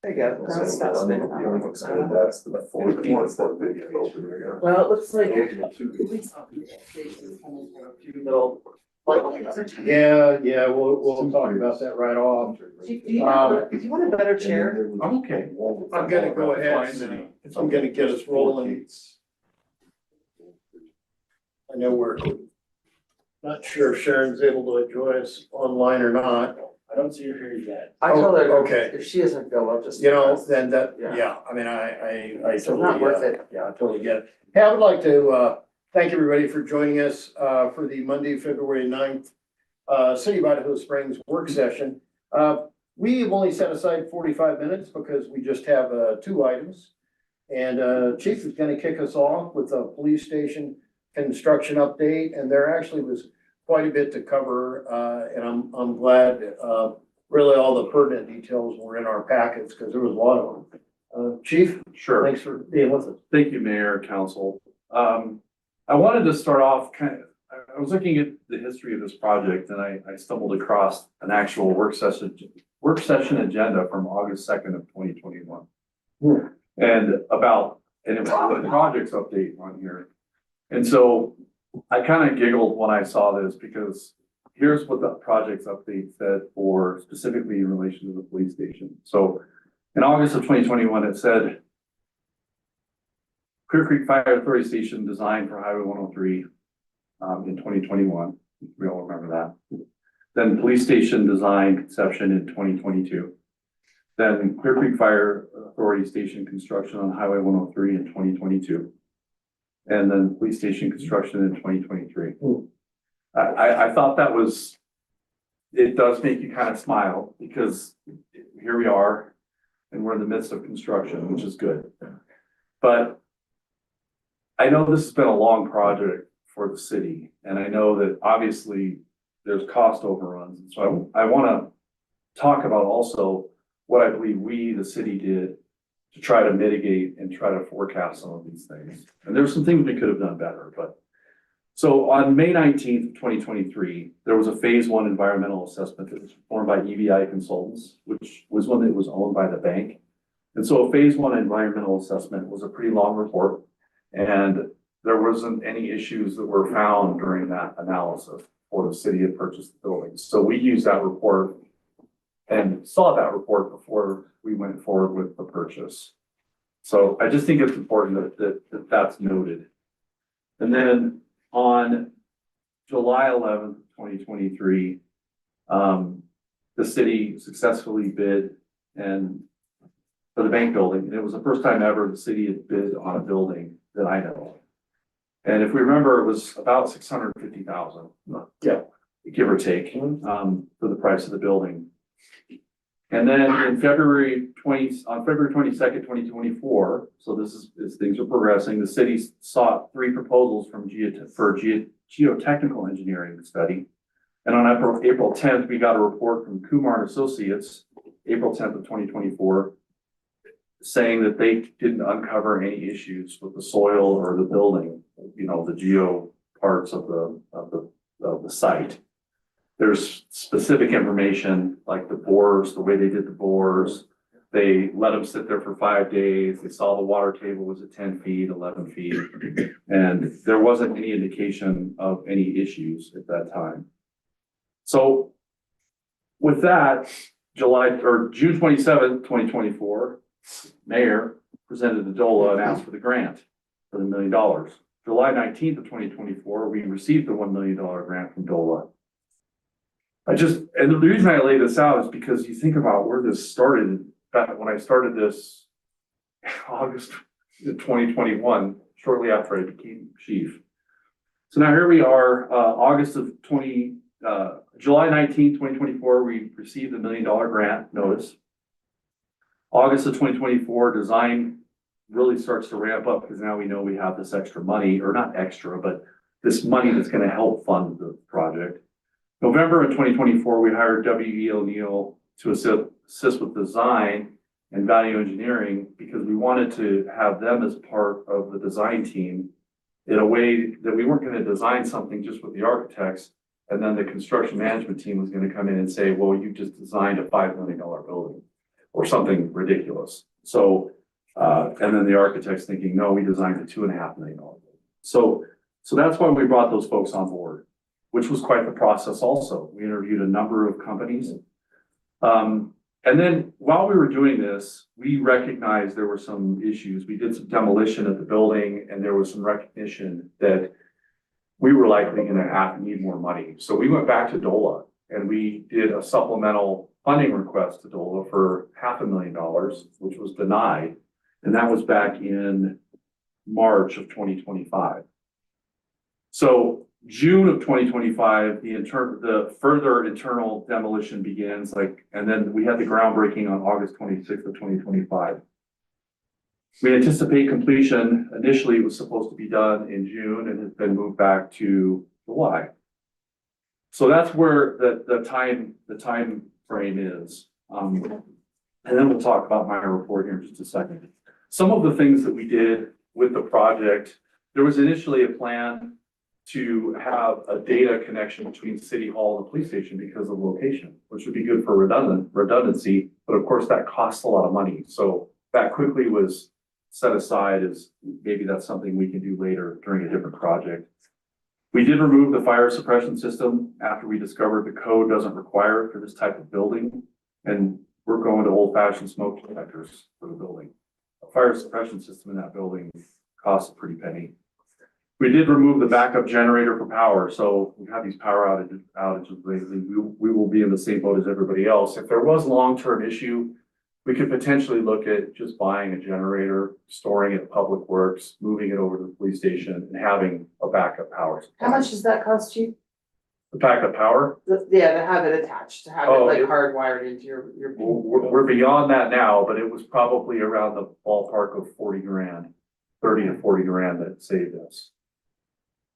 There you go. That's the fourth video. Well, it looks like police officers coming for a few little. Yeah, we'll talk about that right off. Do you want a better chair? I'm okay. I'm gonna go ahead, if I'm gonna get us rolling. I know we're not sure if Sharon's able to join us online or not. I don't see her here yet. I told her, Okay. if she doesn't go, I'll just. You know, then that, Yeah. yeah, I mean, I It's totally, not worth it. yeah, I totally get it. Hey, I would like to, thank everybody for joining us, for the Monday, February 9th, City of Idaho Springs work session. We've only set aside 45 minutes because we just have, two items. And, Chief is gonna kick us off with a police station construction update, and there actually was quite a bit to cover, and I'm glad, really all the pertinent details were in our packets, because there was a lot of them. Chief, Sure. thanks for being with us. Thank you, Mayor, Council. I wanted to start off I was looking at the history of this project and I stumbled across an actual work session agenda from August 2nd of 2021. And it was a projects update on here. And so I kind of giggled when I saw this because here's what the projects update said for specifically in relation to the police station. So in August of 2021, it said Clear Creek Fire Authority Station designed for Highway 103 in 2021. We all remember that. Then police station design conception in 2022. Then Clear Creek Fire Authority Station construction on Highway 103 in 2022. And then police station construction in 2023. I thought that was, it does make you kind of smile because here we are and we're in the midst of construction, which is good. But I know this has been a long project for the city, and I know that obviously there's cost overruns. And so I want to talk about also what I believe we, the city, did to try to mitigate and try to forecast some of these things. And there's some things we could have done better, but so on May 19th, 2023, there was a phase one environmental assessment that was performed by EVI Consultants, which was one that was owned by the bank. And so a phase one environmental assessment was a pretty long report, and there wasn't any issues that were found during that analysis for the city had purchased the buildings. So we used that report and saw that report before we went forward with the purchase. So I just think it's important that that's noted. And then on July 11th, 2023, the city successfully bid for the bank building. And it was the first time ever the city had bid on a building that I know. And if we remember, it was about $650,000, Yeah. give or take, for the price of the building. And then in February 22nd, 2024, so this is, as things are progressing, the city sought 3 proposals from geotechnical engineering study. And on April 10th, we got a report from Kumar and Associates, April 10th of 2024, saying that they didn't uncover any issues with the soil or the building, you know, the geo parts of the site. There's specific information like the bores, the way they did the bores. They let them sit there for 5 days. They saw the water table was at 10 feet, 11 feet. And there wasn't any indication of any issues at that time. So with that, June 27th, 2024, Mayor presented the DOLA and asked for the grant for the $1 million. July 19th of 2024, we received the $1 million grant from DOLA. And the reason I lay this out is because you think about where this started. Back when I started this August 2021, shortly after I became chief. So now here we are, July 19th, 2024, we received the $1 million grant notice. August of 2024, design really starts to ramp up because now we know we have this extra money, or not extra, but this money that's going to help fund the project. November of 2024, we hired W.E. O'Neill to assist with design and value engineering because we wanted to have them as part of the design team in a way that we weren't going to design something just with the architects and then the construction management team was going to come in and say, well, you just designed a $5 million building. or something ridiculous. So, and then the architect's thinking, no, we designed a $2.5 million building. So that's why we brought those folks on board, which was quite the process also. We interviewed a number of companies. And then while we were doing this, we recognized there were some issues. We did some demolition at the building, and there was some recognition that we were likely gonna need more money. So we went back to DOLA and we did a supplemental funding request to DOLA for $500,000, which was denied. And that was back in March of 2025. So June of 2025, the further internal demolition begins, and then we had the groundbreaking on August 26th of 2025. We anticipate completion. Initially, it was supposed to be done in June and has been moved back to July. So that's where the time frame is. And then we'll talk about my report here in just a second. Some of the things that we did with the project, there was initially a plan to have a data connection between City Hall and the police station because of the location, which would be good for redundancy, but of course that costs a lot of money. So that quickly was set aside as maybe that's something we can do later during a different project. We did remove the fire suppression system after we discovered the code doesn't require it for this type of building. And we're going to old-fashioned smoke detectors for the building. A fire suppression system in that building costs a pretty penny. We did remove the backup generator for power. So we've had these power outages lately. We will be in the same boat as everybody else. If there was a long-term issue, we could potentially look at just buying a generator, storing it at Public Works, moving it over to the police station and having a backup power supply. How much does that cost you? The backup power? Yeah, to have it attached, to have it Oh, like it- hardwired into your. We're beyond that now, but it was probably around the ballpark of 40 grand, 30 to 40 grand that saved us.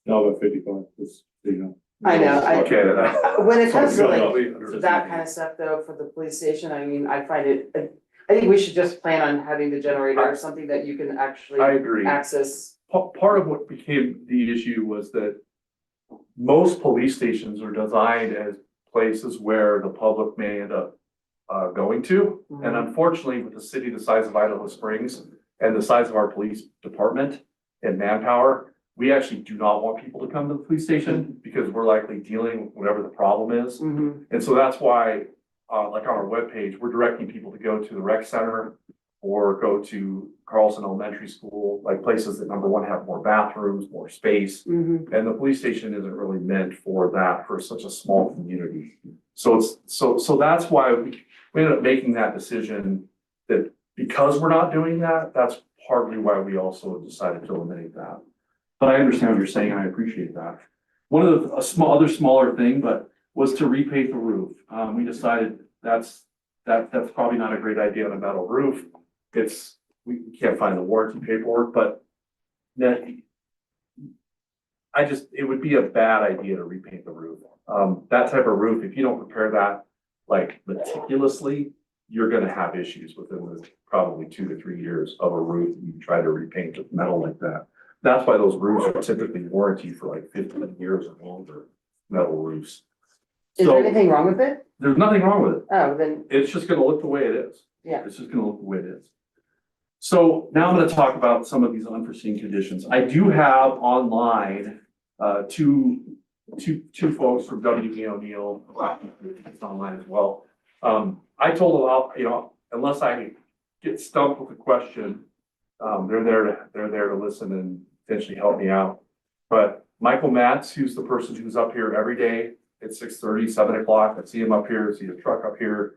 No, about 55, just, you know. I know, Okay. When it comes to like Probably that kind of stuff though, for the police station, I mean, I find it, I think we should just plan on having the generator or something that you can actually I agree. access. Part of what became the issue was that most police stations are designed as places where the public may end up going to. And unfortunately, with the city the size of Idaho Springs and the size of our police department and manpower, we actually do not want people to come to the police station because we're likely dealing with whatever the problem is. Mhm. And so that's why, like on our webpage, we're directing people to go to the rec center or go to Carlson Elementary School, like places that number one have more bathrooms, more space. Mhm. And the police station isn't really meant for that, for such a small community. So it's, so that's why we ended up making that decision, that because we're not doing that, that's partly why we also decided to eliminate that. But I understand what you're saying, and I appreciate that. One of the, other smaller thing, but was to repaint the roof. We decided that's probably not a great idea on a metal roof. We can't find the warranty paperwork, but that, it would be a bad idea to repaint the roof. That type of roof, if you don't prepare that like meticulously, you're gonna have issues within the probably 2 to 3 years of a roof. You try to repaint with metal like that. That's why those roofs are typically warranty for like 15 years or longer, metal roofs. Is So there anything wrong with it? there's nothing wrong with it. Oh, then, It's just gonna look the way it is. Yeah. It's just gonna look the way it is. So now I'm gonna talk about some of these unforeseen conditions. I do have online, two folks from W.E. O'Neill, it's online as well. I told them, unless I get stumped with a question, they're there to listen and potentially help me out. But Michael Matz, who's the person who's up here every day at 6:30, 7 o'clock, I see him up here, see his truck up here.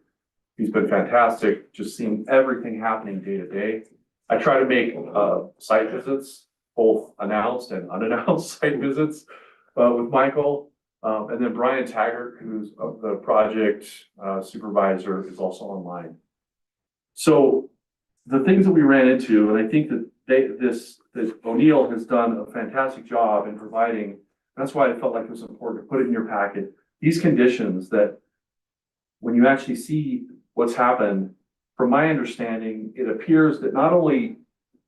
He's been fantastic, just seeing everything happening day to day. I try to make site visits, both announced and unannounced site visits with Michael. And then Brian Taggart, who's the project supervisor, is also online. So the things that we ran into, and I think that that O'Neill has done a fantastic job in providing, that's why I felt like it was important to put it in your packet. These conditions that when you actually see what's happened, from my understanding, it appears that not only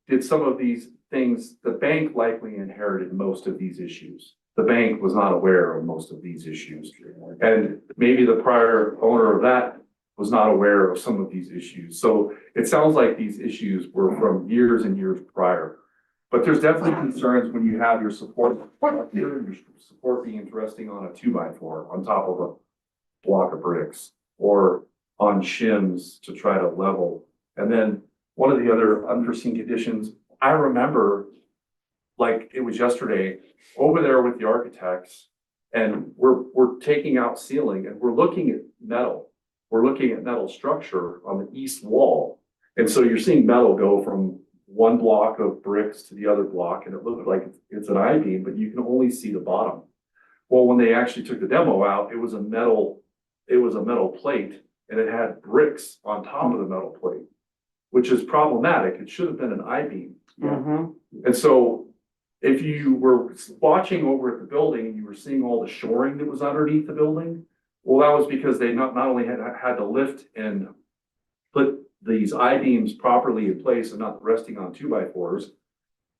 did some of these things, the bank likely inherited most of these issues. The bank was not aware of most of these issues. And maybe the prior owner of that was not aware of some of these issues. So it sounds like these issues were from years and years prior. But there's definitely concerns when you have your support beams resting on a 2x4 on top of a block of bricks or on shims to try to level. And then one of the other unforeseen conditions, I remember like it was yesterday, over there with the architects, and we're taking out ceiling and we're looking at metal. We're looking at metal structure on the east wall. And so you're seeing metal go from one block of bricks to the other block, and it looked like it's an I-beam, but you can only see the bottom. Well, when they actually took the demo out, it was a metal plate, and it had bricks on top of the metal plate, which is problematic. It should have been an I-beam. Mhm. And so if you were watching over at the building and you were seeing all the shoring that was underneath the building, well, that was because they not only had to lift and put these I-beams properly in place and not resting on 2x4s,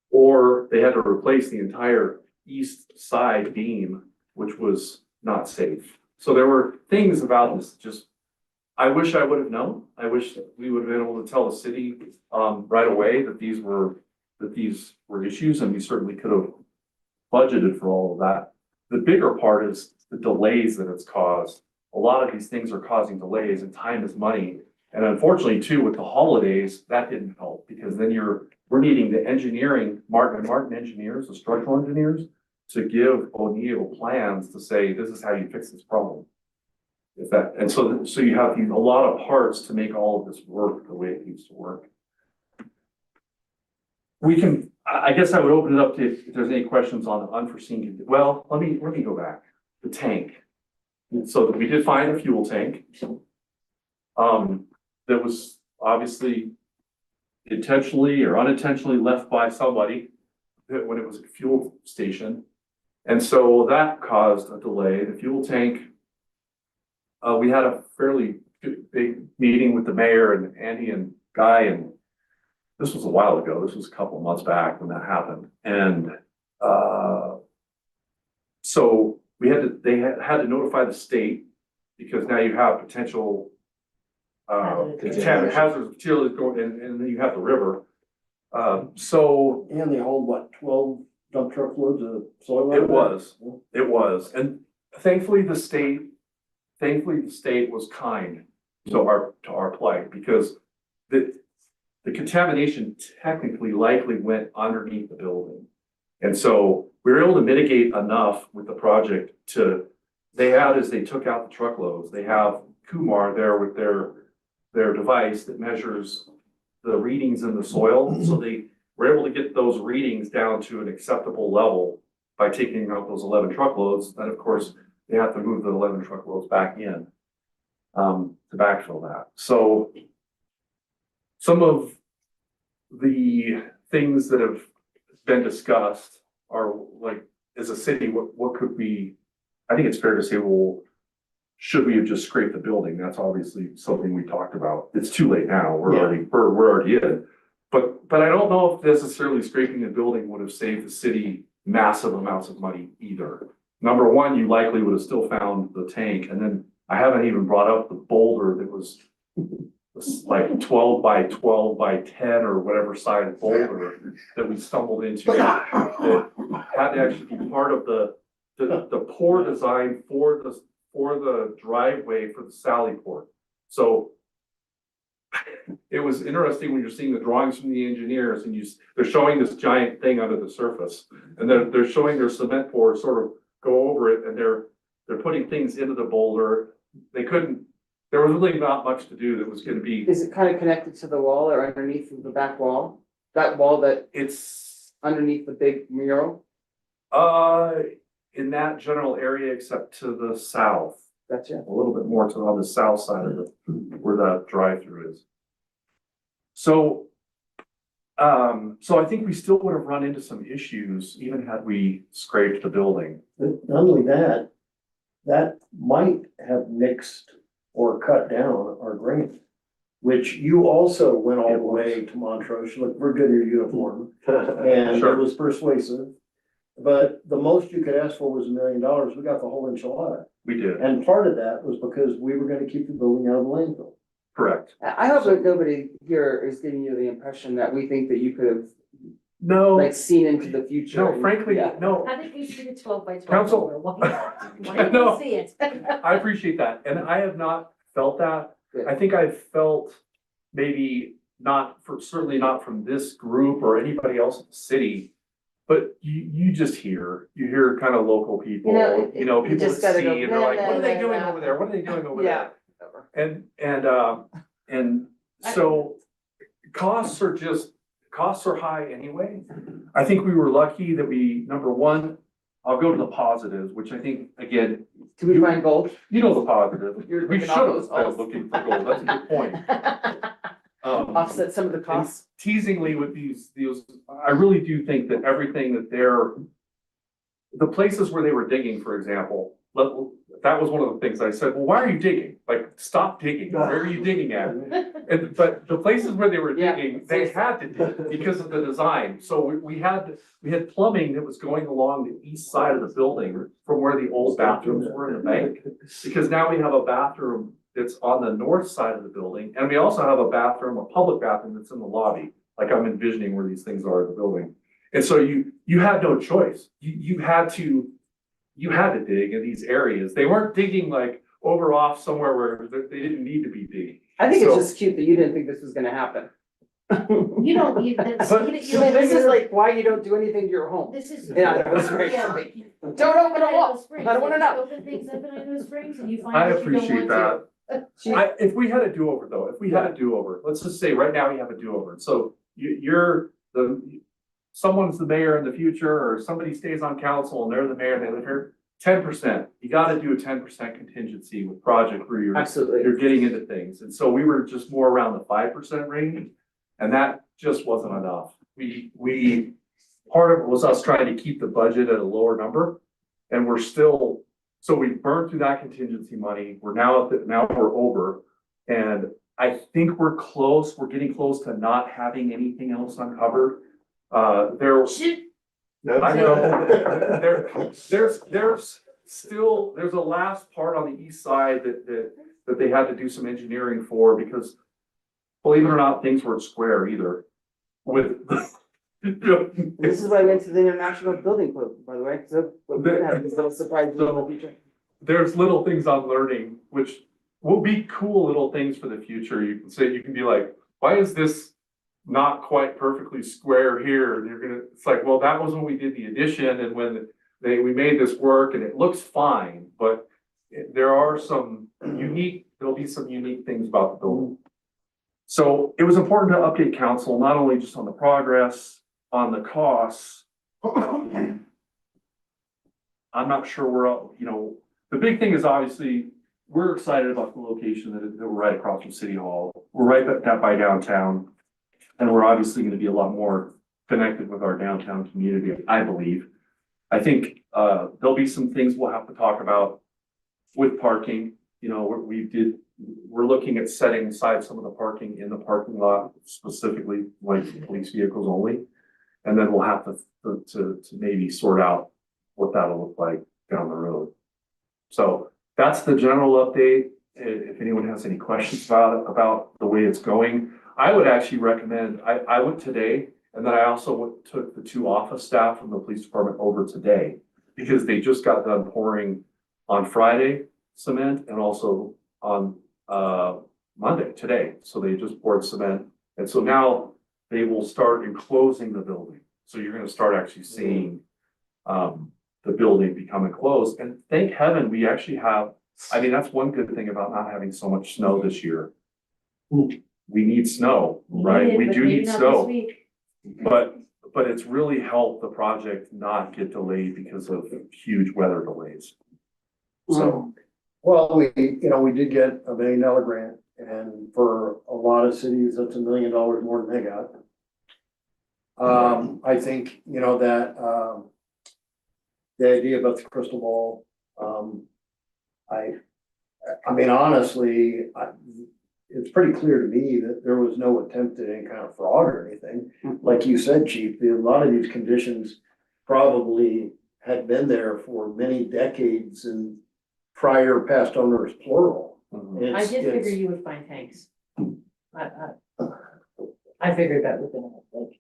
or they had to replace the entire east side beam, which was not safe. So there were things about this, just, I wish I would have known. I wish that we would have been able to tell the city right away that these were issues, and we certainly could have budgeted for all of that. The bigger part is the delays that it's caused. A lot of these things are causing delays, and time is money. And unfortunately too, with the holidays, that didn't help, because then we're needing the engineering, Martin engineers, the structural engineers, to give O'Neill plans to say, this is how you fix this problem. And so you have a lot of parts to make all of this work the way it needs to work. I guess I would open it up to if there's any questions on the unforeseen. Well, let me go back. The tank. So we did find a fuel tank. That was obviously intentionally or unintentionally left by somebody when it was a fuel station. And so that caused a delay. The fuel tank, we had a fairly big meeting with the mayor and Andy and Guy, and this was a while ago. This was a couple of months back when that happened. And so they had to notify the state, because now you have potential hazardous materials going, and then you have the river. So And they hold what, 12 dump truck loads of soil? it was, and thankfully the state was kind to our plight, because the contamination technically likely went underneath the building. And so we were able to mitigate enough with the project as they took out the truckloads, they have Kumar there with their device that measures the readings in the soil. So they were able to get those readings down to an acceptable level by taking out those 11 truckloads. Then of course, they have to move the 11 truckloads back in to backfill that. So some of the things that have been discussed are like, as a city, what could we, I think it's fair to say, well, should we have just scraped the building? That's obviously something we talked about. It's too late now. We're already in. But I don't know if necessarily scraping the building would have saved the city massive amounts of money either. Number one, you likely would have still found the tank. And then I haven't even brought up the boulder that was like 12 by 12 by 10 or whatever size boulder that we stumbled into. That had to actually be part of the pour design for the driveway for the Sally Port. So it was interesting when you're seeing the drawings from the engineers, and they're showing this giant thing under the surface, and they're showing their cement pour sort of go over it, and they're putting things into the boulder. There was really not much to do that was going to be. Is it kind of connected to the wall or underneath the back wall? That wall that It's underneath the big mural? in that general area, except to the south, Gotcha. a little bit more on the south side of where that drive-through is. So I think we still would have run into some issues even had we scraped the building. But not only that, that might have mixed or cut down our grain, which you also went all the way to Montrose. You look very good in your uniform, and it Sure. was persuasive. but the most you could ask for was $1 million. We got the whole enchilada. We did, And part of that was because we were gonna keep the building out of the landfill. correct. I hope that nobody here is giving you the impression that we think that you could have No, like seen into the future. no, frankly, Yeah. no, I think you should do 12 by 12. Council. Why don't No. you see it? I appreciate that, and I have not felt that. Good. I think I've felt maybe not for, certainly not from this group or anybody else in the city. But you just you hear kind of local people, You you know, know, you people just that gotta see go, and they're like, nah, what are they nah, doing nah. over there? What are they doing over Yeah. there? And so costs are high anyway. I think we were lucky that number one, I'll go to the positives, which I think, again, Can we find gold? you know the positive. You're We looking should all have those been holes. looking for gold. That's a good point. Offset some of the costs. Teasingly with these, I really do think that everything that the places where they were digging, for example, that was one of the things I said, well, why are you digging? Like, stop digging. Where are you digging at? But the places where they were Yeah, digging, they had to dig because of the design. So we had plumbing that was going along the east side of the building from where the old bathrooms were in the bank. Because now we have a bathroom that's on the north side of the building, and we also have a public bathroom that's in the lobby, like I'm envisioning where these things are in the building. And so you had no choice. You had to dig in these areas. They weren't digging like over off somewhere where they didn't need to be digging. I think it's So- just cute that you didn't think this was gonna happen. You don't, you, that's, But- you I mean, don't. this is like why you don't do anything to your home. This is. Yeah, Idaho Springs. Yeah. Don't open them Idaho up. Springs, I don't wanna like, know. Open things up in Idaho Springs and you find I that you don't appreciate want that. to. If we had a do-over though, let's just say right now we have a do-over. So someone's the mayor in the future, or somebody stays on council and they're the mayor, they live here, 10%. You gotta do a 10% contingency with project where you're Absolutely. getting into things. And so we were just more around the 5% range, and that just wasn't enough. Part of it was us trying to keep the budget at a lower number, and so we burned through that contingency money. We're now we're over, and I think we're getting close to not having anything else uncovered. Shoot. I know, there's a last part on the east side that they had to do some engineering for, because believe it or not, things weren't square either. This is why I went to the International Building Club, by the way, so we're gonna have these little surprises in the future. There's little things I'm learning, which will be cool little things for the future. You can be like, why is this not quite perfectly square here? And it's like, well, that was when we did the addition and when we made this work, and it looks fine, but there'll be some unique things about the building. So it was important to update council, not only just on the progress, on the costs. I'm not sure the big thing is obviously, we're excited about the location that we're right across from City Hall. We're right by downtown. And we're obviously gonna be a lot more connected with our downtown community, I believe. I think, there'll be some things we'll have to talk about with parking. We're looking at setting aside some of the parking in the parking lot, specifically like police vehicles only. And then we'll have to maybe sort out what that'll look like down the road. So that's the general update. If anyone has any questions about the way it's going, I would actually recommend, I went today, and then I also took the 2 office staff from the police department over today, because they just got done pouring on Friday cement and also on Monday, today. So they just poured cement. And so now they will start enclosing the building. So you're gonna start actually seeing the building become enclosed. And thank heaven we actually that's one good thing about not having so much snow this year. We need snow, right? We do need snow, but it's really helped the project not get delayed because of huge weather delays. So, Well, we did get $1 million grant, and for a lot of cities, that's $1 million more than they got. I think, that, the idea about the crystal ball, honestly, it's pretty clear to me that there was no attempt at any kind of fraud or anything. Like you said, Chief, a lot of these conditions probably had been there for many decades and prior past owners plural. Mhm. I It's- did figure it's- you would find tanks. I figured that was gonna happen.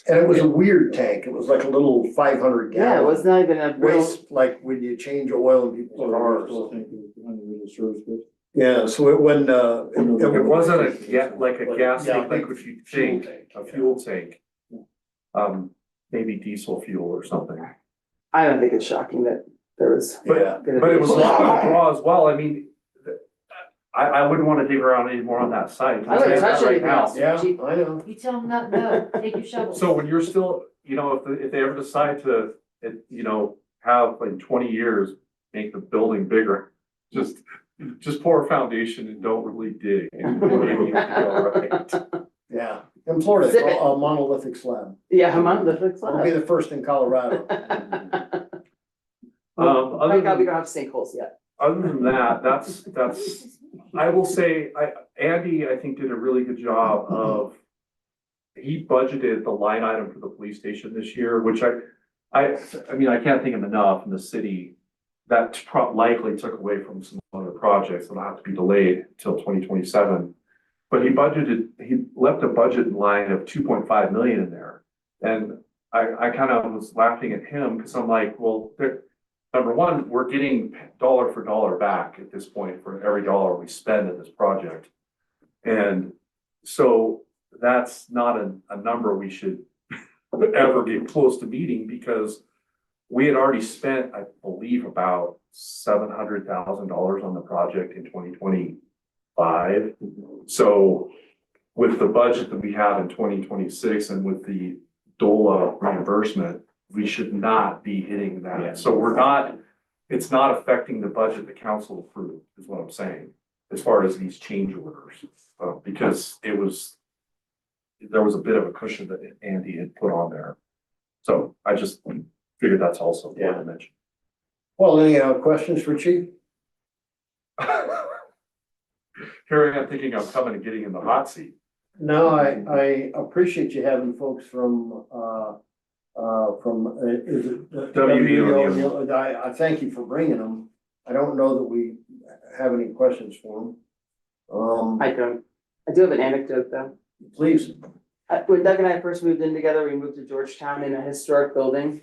And it was a weird tank. It was like a little 500 Yeah, it gallon. was not even a real, Waste, like when you change oil in people's So I cars. still think it was behind the little service bit. Yeah, so it when, It wasn't like a gas Yeah, tank, like what you fuel think, tank, a yeah. fuel tank. Maybe diesel fuel or something. I don't think it's shocking that there was. Yeah. gonna But be- it was locked raw as well, I mean, I wouldn't wanna dig around anymore on that site. I wouldn't touch Right anything now. else. Yeah, I know. You tell them not, no, take your shovel. So when you're still, if they ever decide to, have in 20 years, make the building bigger, just pour a foundation and don't really dig. And maybe you'll be all right. Yeah, in Florida, it's Zip it. a monolithic slab. Yeah, monolithic It'll be slab. the first in Colorado. Other Thank God we than, don't have sinkholes yet. other than that, that's, I will say, Andy, I think, did a really good job of, he budgeted the line item for the police station this year, which I mean, I can't think of enough in the city that likely took away from some other projects that'll have to be delayed till 2027. But he left a budget line of 2.5 million in there. And I kind of was laughing at him because I'm like, well, number one, we're getting dollar for dollar back at this point for every dollar we spend in this project. And so that's not a number we should ever get close to meeting because we had already spent, I believe, about $700,000 on the project in 2025. So with the budget that we have in 2026 and with the DOLA reimbursement, we should not be hitting that. So it's not affecting the budget the council approved, is what I'm saying, as far as these change orders. Because there was a bit of a cushion that Andy had put on there. So I just figured that's also important to mention. Well, any questions for Chief? Here I am thinking I'm coming and getting in the hot seat. No, I appreciate you having folks from, is it? WVO. I thank you for bringing them. I don't know that we have any questions for them. I don't. I do have an anecdote though. Please. When Doug and I first moved in together, we moved to Georgetown in a historic building.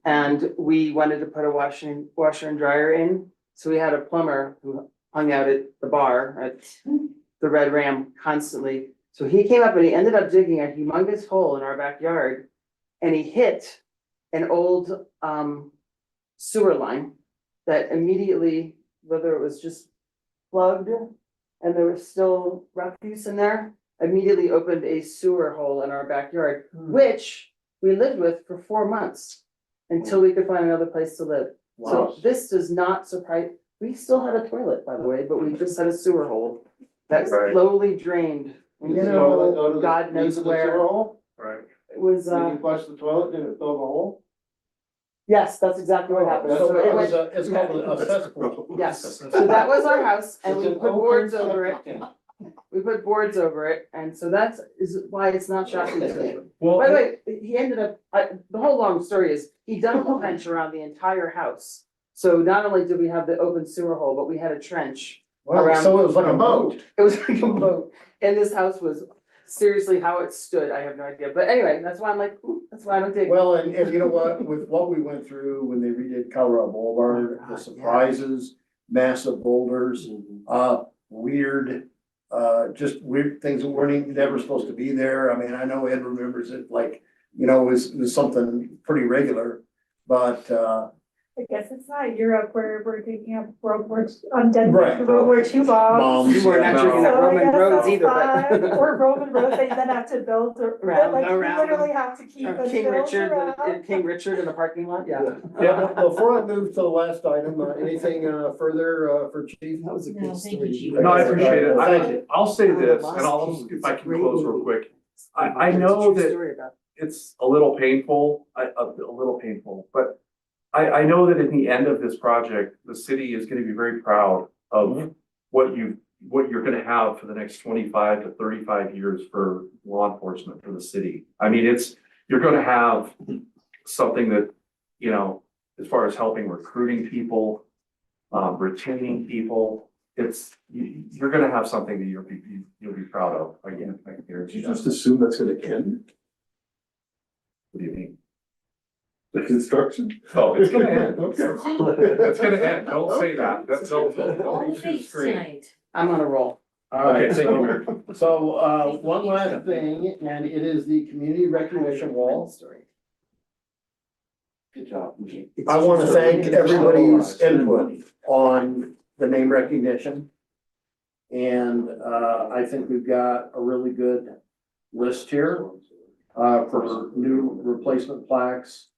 And we wanted to put a washer and dryer in. So we had a plumber who hung out at the bar at the Red Ram constantly. So he came up and he ended up digging a humongous hole in our backyard. And he hit an old sewer line that immediately, whether it was just plugged and there was still refuse in there, immediately opened a sewer hole in our backyard, which we lived with for 4 months until we could find another place to live. So this does not surprise, we still had a toilet, by the way, but we just had a sewer hole that Right. slowly drained. You know, God knows where. Right. It was, flush the toilet, did it fill the hole? yes, that's exactly what happened. So So it went, it's called a cesspool. yes, so that was our house and we put boards over it. We put boards over it, and so is why it's not shocking to me. Well, By the way, he ended up, the whole long story is, he dug a trench around the entire house. So not only did we have the open sewer hole, but we had a trench. Well, so it was like a boat. It was like a boat, and this house was seriously how it stood, I have no idea, but anyway, that's why I'm like, that's why I don't dig. Well, and you know what, with what we went through when they redid Colorado Boulevard, Oh, the God, surprises, massive boulders, weird, just weird things that weren't even never supposed to be there. I mean, I know Ed remembers it like, it was something pretty regular, but, I guess it's not Europe where we're taking up World War, undead Right. World War II bombs. moms. We're not yeah. drinking So that I Roman guess roads that's either, fine. but. Or Roman roads they then have to build, Round, like, you around. literally have to keep those King hills Richard, around. King Richard in the parking lot, yeah. Yeah, but before I move to the last item, anything, further, for Chief? That was a No, good thank story. you, Chief. No, I appreciate it. Thank you. I'll say Oh, the this, Lost and I'll, Kings. if I can Great close real movie. quick. I know True that story about- it's a little painful, a little painful, but I know that at the end of this project, the city is gonna be very proud of what you're gonna have for the next 25 to 35 years for law enforcement for the city. I mean, you're gonna have something that, you know, as far as helping recruiting people, retaining people, you're gonna have something that you'll be proud of, again, I can guarantee You that. just assume that's gonna end What do you mean? the construction? Oh, it's gonna end. Okay. It's gonna end, don't say that, that's, don't All reach the face screen. tonight. I'm on a roll. All right, Okay, so, one last thing, and it is the community recognition wall. Good job. I want to thank everybody's input on the name recognition. And, I think we've got a really good list here, for new replacement plaques.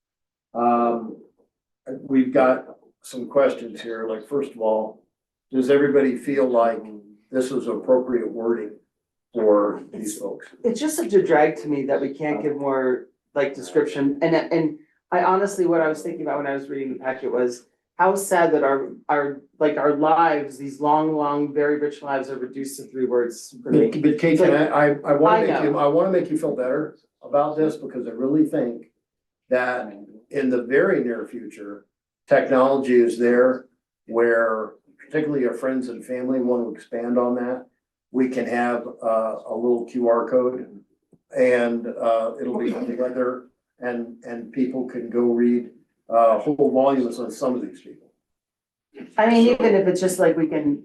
We've got some questions here, like, first of all, does everybody feel like this is appropriate wording for these folks? It's just such a drag to me that we can't give more like description, and I honestly, what I was thinking about when I was reading the packet was how sad that our lives, these long, very rich lives are reduced to 3 words for me. But Kate, I want to I make you, know. I want to make you feel better about this, because I really think that in the very near future, technology is there where particularly our friends and family want to expand on that. We can have a little QR code, and it'll be together, and people can go read whole volumes on some of these people. I mean, even if it's just like we can,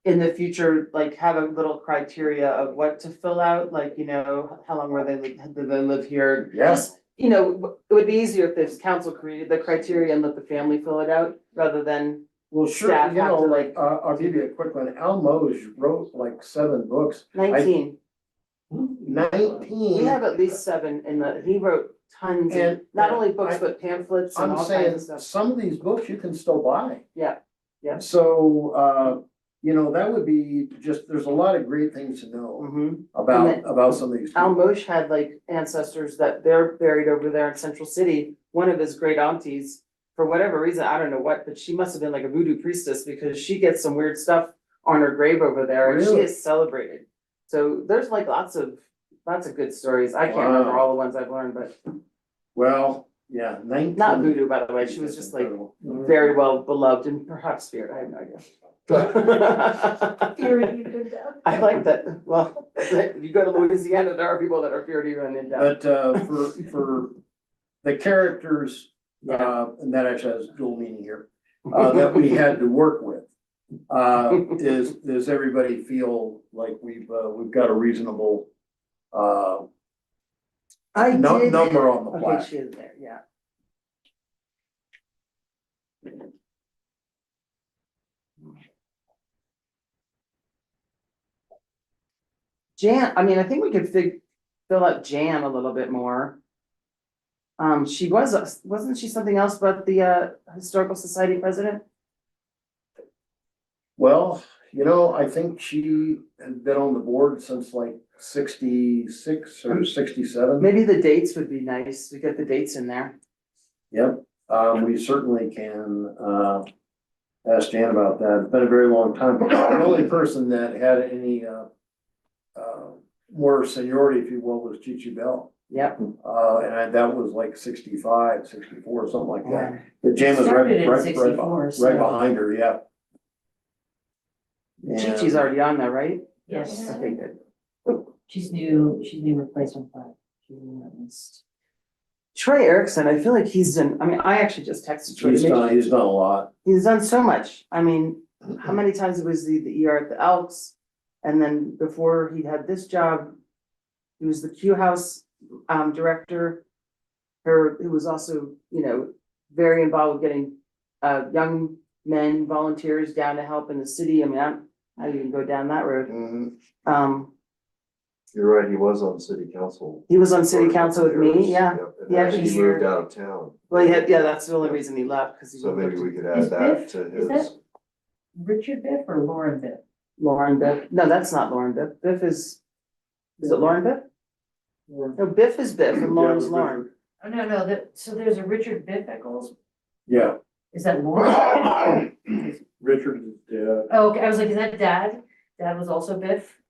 in the future, like have a little criteria of what to fill out, like, you know, how long did they live here? Yes. Just, you know, it would be easier if this council created the criteria and let the family fill it out, rather than, Well, sure, Staff you know, have to, like, I'll give you a quick one. Al Moj wrote like 7 books. 19. 19. We have at least 7 he wrote tons, of And- not only books, but pamphlets and I'm all kinds of saying, stuff. some of these books you can still buy. Yeah, yeah. So, you know, that would be just, there's a lot of great things to know Mhm. about some of these. Al people. Mosh had like ancestors that they're buried over there in Central City. One of his great aunties, for whatever reason, I don't know what, but she must have been like a voodoo priestess, because she gets some weird stuff on her grave over there, and she Really? is celebrated. So there's like lots of good stories. I can't remember Wow. all the ones I've learned, but Well, yeah, 19. not voodoo, by the way. She was just like Incredible. very well beloved, and perhaps spirit, I have no idea. Fear you to death. I like that. Well, if you go to Louisiana, there are people that are feared even in death. But, for the characters, Yeah. and that actually has dual meaning here, that we had to work with. Does everybody feel like we've got a reasonable, I did. number on the Okay, plaque? she is there, yeah. Jan, I mean, I think we could fill out Jan a little bit more. She wasn't she something else but the Historical Society president? Well, you know, I think she had been on the board since like 66 or 67. Maybe the dates would be nice, to get the dates in there. Yep, we certainly can, ask Jan about that. It's been a very long time. The only person that had any, more seniority, if you will, was Chichi Bell. Yep. That was like 65, 64, something like that. But Jan was Started in right 64, so- behind her, yeah. Chi-Chi's And- already on there, right? Yes, Okay, good. she's new replacement plaque. She's new on this. Troy Erickson, I feel like he's done, I mean, I actually just texted Troy. He's done a lot. He's done so much. I mean, how many times was the ER at the Elks? And then before he had this job, he was the Q House director. He was also, you know, very involved with getting young men, volunteers down to help in the city. I mean, I didn't even go down that road. Mhm. You're right, he was on city council. He was on city council with me, yeah. Yep, and Yeah, actually he's he moved here. out of town. Well, yeah, that's the only reason he left, because he So maybe moved we to could Is add that Biff- to is his. that Richard Biff or Lauren Biff? Lauren Biff. No, that's not Lauren Biff. Biff is it Lauren Biff? No, Biff is Biff and Lauren's Lauren. Oh, no, so there's a Richard Biff Eccles? Yeah. Is that Lauren? Richard is dead, Oh, okay, I was like, is that Dad? Dad was also Biff?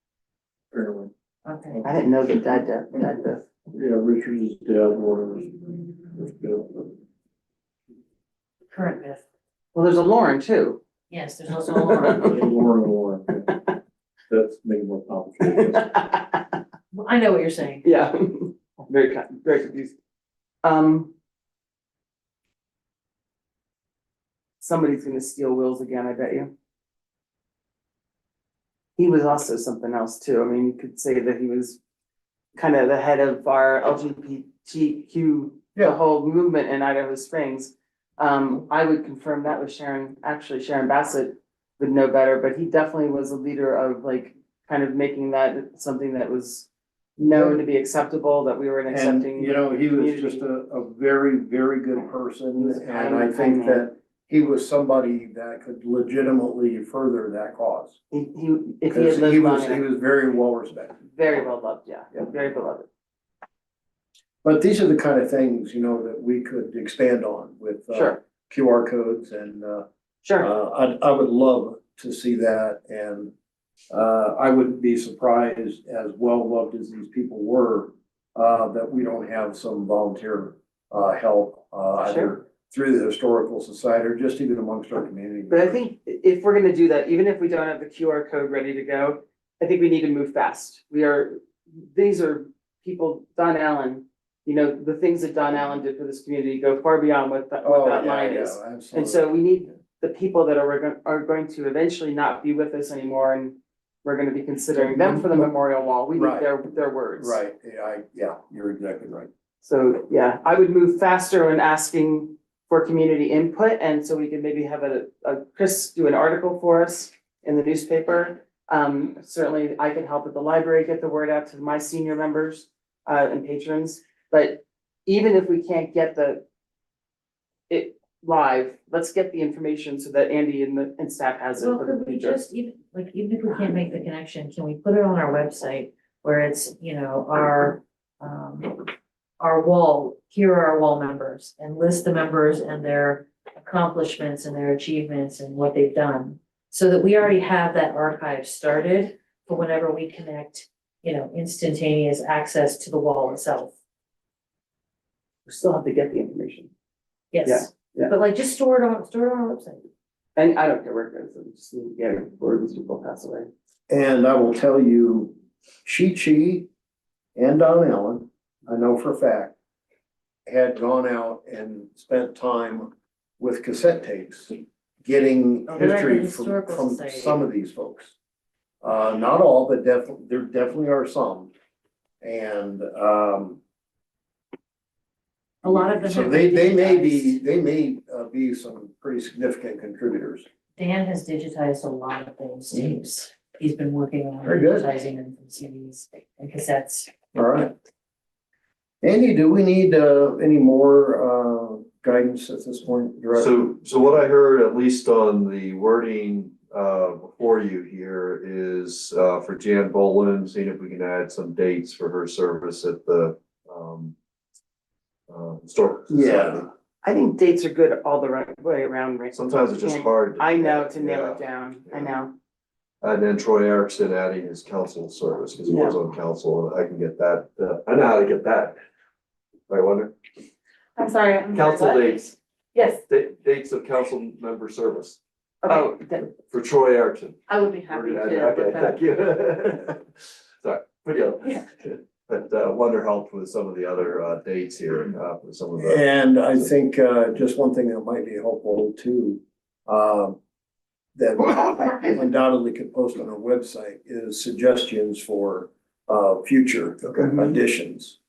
apparently. Okay. I didn't know that Dad Biff. Yeah, Richard's dad, Warren. Current myth. Well, there's a Lauren too. Yes, there's also a Lauren. Warren. That's making more complicated. I know what you're saying. Yeah, very confused. Somebody's gonna steal Will's again, I bet you. He was also something else too. I mean, you could say that he was kind of the head of our LGBTQ, the Yeah. whole movement in Idaho Springs. I would confirm that with Sharon, actually Sharon Bassett would know better, but he definitely was a leader of like kind of making that something that was known to be acceptable, that we were an And, accepting. you know, he was community. just a very, very good person, He was and I kind think man. that he was somebody that could legitimately further that cause. If he had Because he lived long was enough, very well respected. very well loved, yeah, Yeah. very beloved. But these are the kind of things, you know, that we could expand on with Sure, QR codes, and sure. I would love to see that, and I wouldn't be surprised, as well loved as these people were, that we don't have some volunteer help, either through the Historical Society or just even amongst our community. But I think if we're gonna do that, even if we don't have the QR code ready to go, I think we need to move fast. These are people, Don Allen, you know, the things that Don Allen did for this community go far beyond what that Oh, line yeah, is. absolutely. And so we need the people that are going to eventually not be with us anymore, and we're gonna be considering them for the memorial wall. We need Right. their words. Right, yeah, you're exactly right. So, yeah, I would move faster in asking for community input, and so we could maybe have Chris do an article for us in the newspaper. Certainly I can help at the library, get the word out to my senior members, and patrons. But even if we can't get it live, let's get the information so that Andy and staff has it Well, for the could we future. just, even if we can't make the connection, can we put it on our website where it's, you know, our wall, here are our wall members, and list the members and their accomplishments and their achievements and what they've done. So that we already have that archive started for whenever we connect, you know, instantaneous access to the wall itself. We still have to get the information. Yes, yeah. but like, just store it on our website. And I don't care where it goes, I just need to get it before these people pass away. And I will tell you, Chi and Don Allen, I know for a fact, had gone out and spent time with cassette tapes, getting Oh, they're at the history Historical from Society. some of these folks. Not all, but there definitely are some. And, A lot of them so have they been may digitized. be some pretty significant contributors. Dan has digitized a lot of those tapes. He's been working on Very good. digitizing them from CDs and cassettes. All right. Andy, do we need any more guidance at this point? Director? So what I heard, at least on the wording before you here, is for Jan Bolin, seeing if we can add some dates for her service at the Historic Society. Yeah. I think dates are good all the right way around. Right? Sometimes it's just hard. I know to nail it down, I Yeah. know. And then Troy Erickson adding his council service, because he was on council, and I can get that, I know how to get that. I wonder, I'm sorry. I'm sorry, council what? dates, Yes, dates of council member service Oh, for Troy Erickson. I would be happy to. Okay, look thank that. you. Sorry, but Yeah. Wonder helped with some of the other dates here, for some of the. And I think just one thing that might be helpful too, that undoubtedly could post on our website is suggestions for future additions.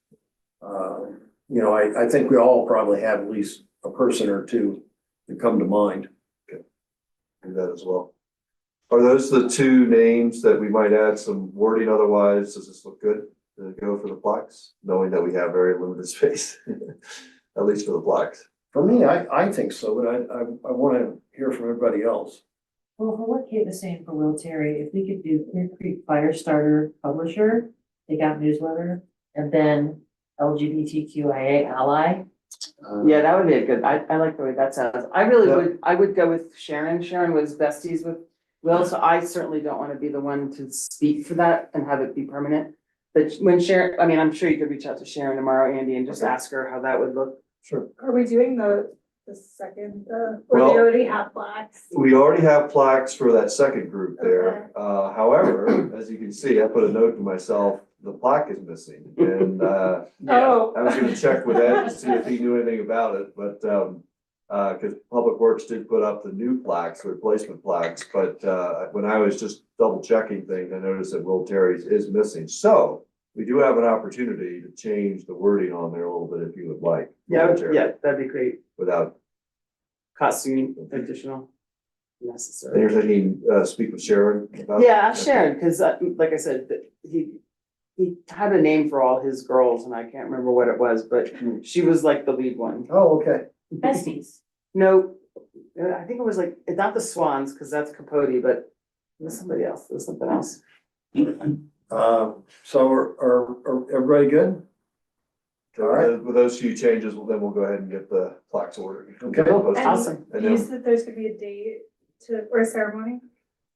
You know, I think we all probably have at least a person or two that come to mind. Do that as well. Are those the two names that we might add some wording? Otherwise, does this look good to go for the plaques, knowing that we have very limited space, at least for the plaques? For me, I think so, but I want to hear from everybody else. Well, for what Kate was saying for Will Terry, if we could do Clear Creek Firestarter Publisher, take out newsletter, and then LGBTQIA ally. yeah, that would be a good, I like the way that sounds. I really Yeah. I would go with Sharon. Sharon was besties with Will, so I certainly don't want to be the one to speak for that and have it be permanent. But when Sharon, I mean, I'm sure you could reach out to Sharon tomorrow, Andy, and just Okay. ask her how that would look. Sure. Are we doing the second, or Well- they already have plaques? We already have plaques for that second group there. However, as you can see, I put a note to myself, the plaque is missing. And, Oh. I was gonna check with Ed to see if he knew anything about it, but, cause Public Works did put up the new plaques, replacement plaques, but, when I was just double checking things, I noticed that Will Terry's is missing. So we do have an opportunity to change the wording on there a little bit if you would like. Yeah, Will Terry, yeah, that'd be great. Without, Costing additional and necessary. you're thinking, speak with Sharon about? Yeah, ask Sharon, cause like I said, he had a name for all his girls and I can't remember what it was, but she was like the lead one. Oh, okay. Besties. No, I think it was like, not the Swans, cause that's Capote, but it was somebody else, it was something else. So are everybody good? All right. With those few changes, then we'll go ahead and get the plaques ordered. Okay. Awesome. And You then said there's gonna be a date or a ceremony?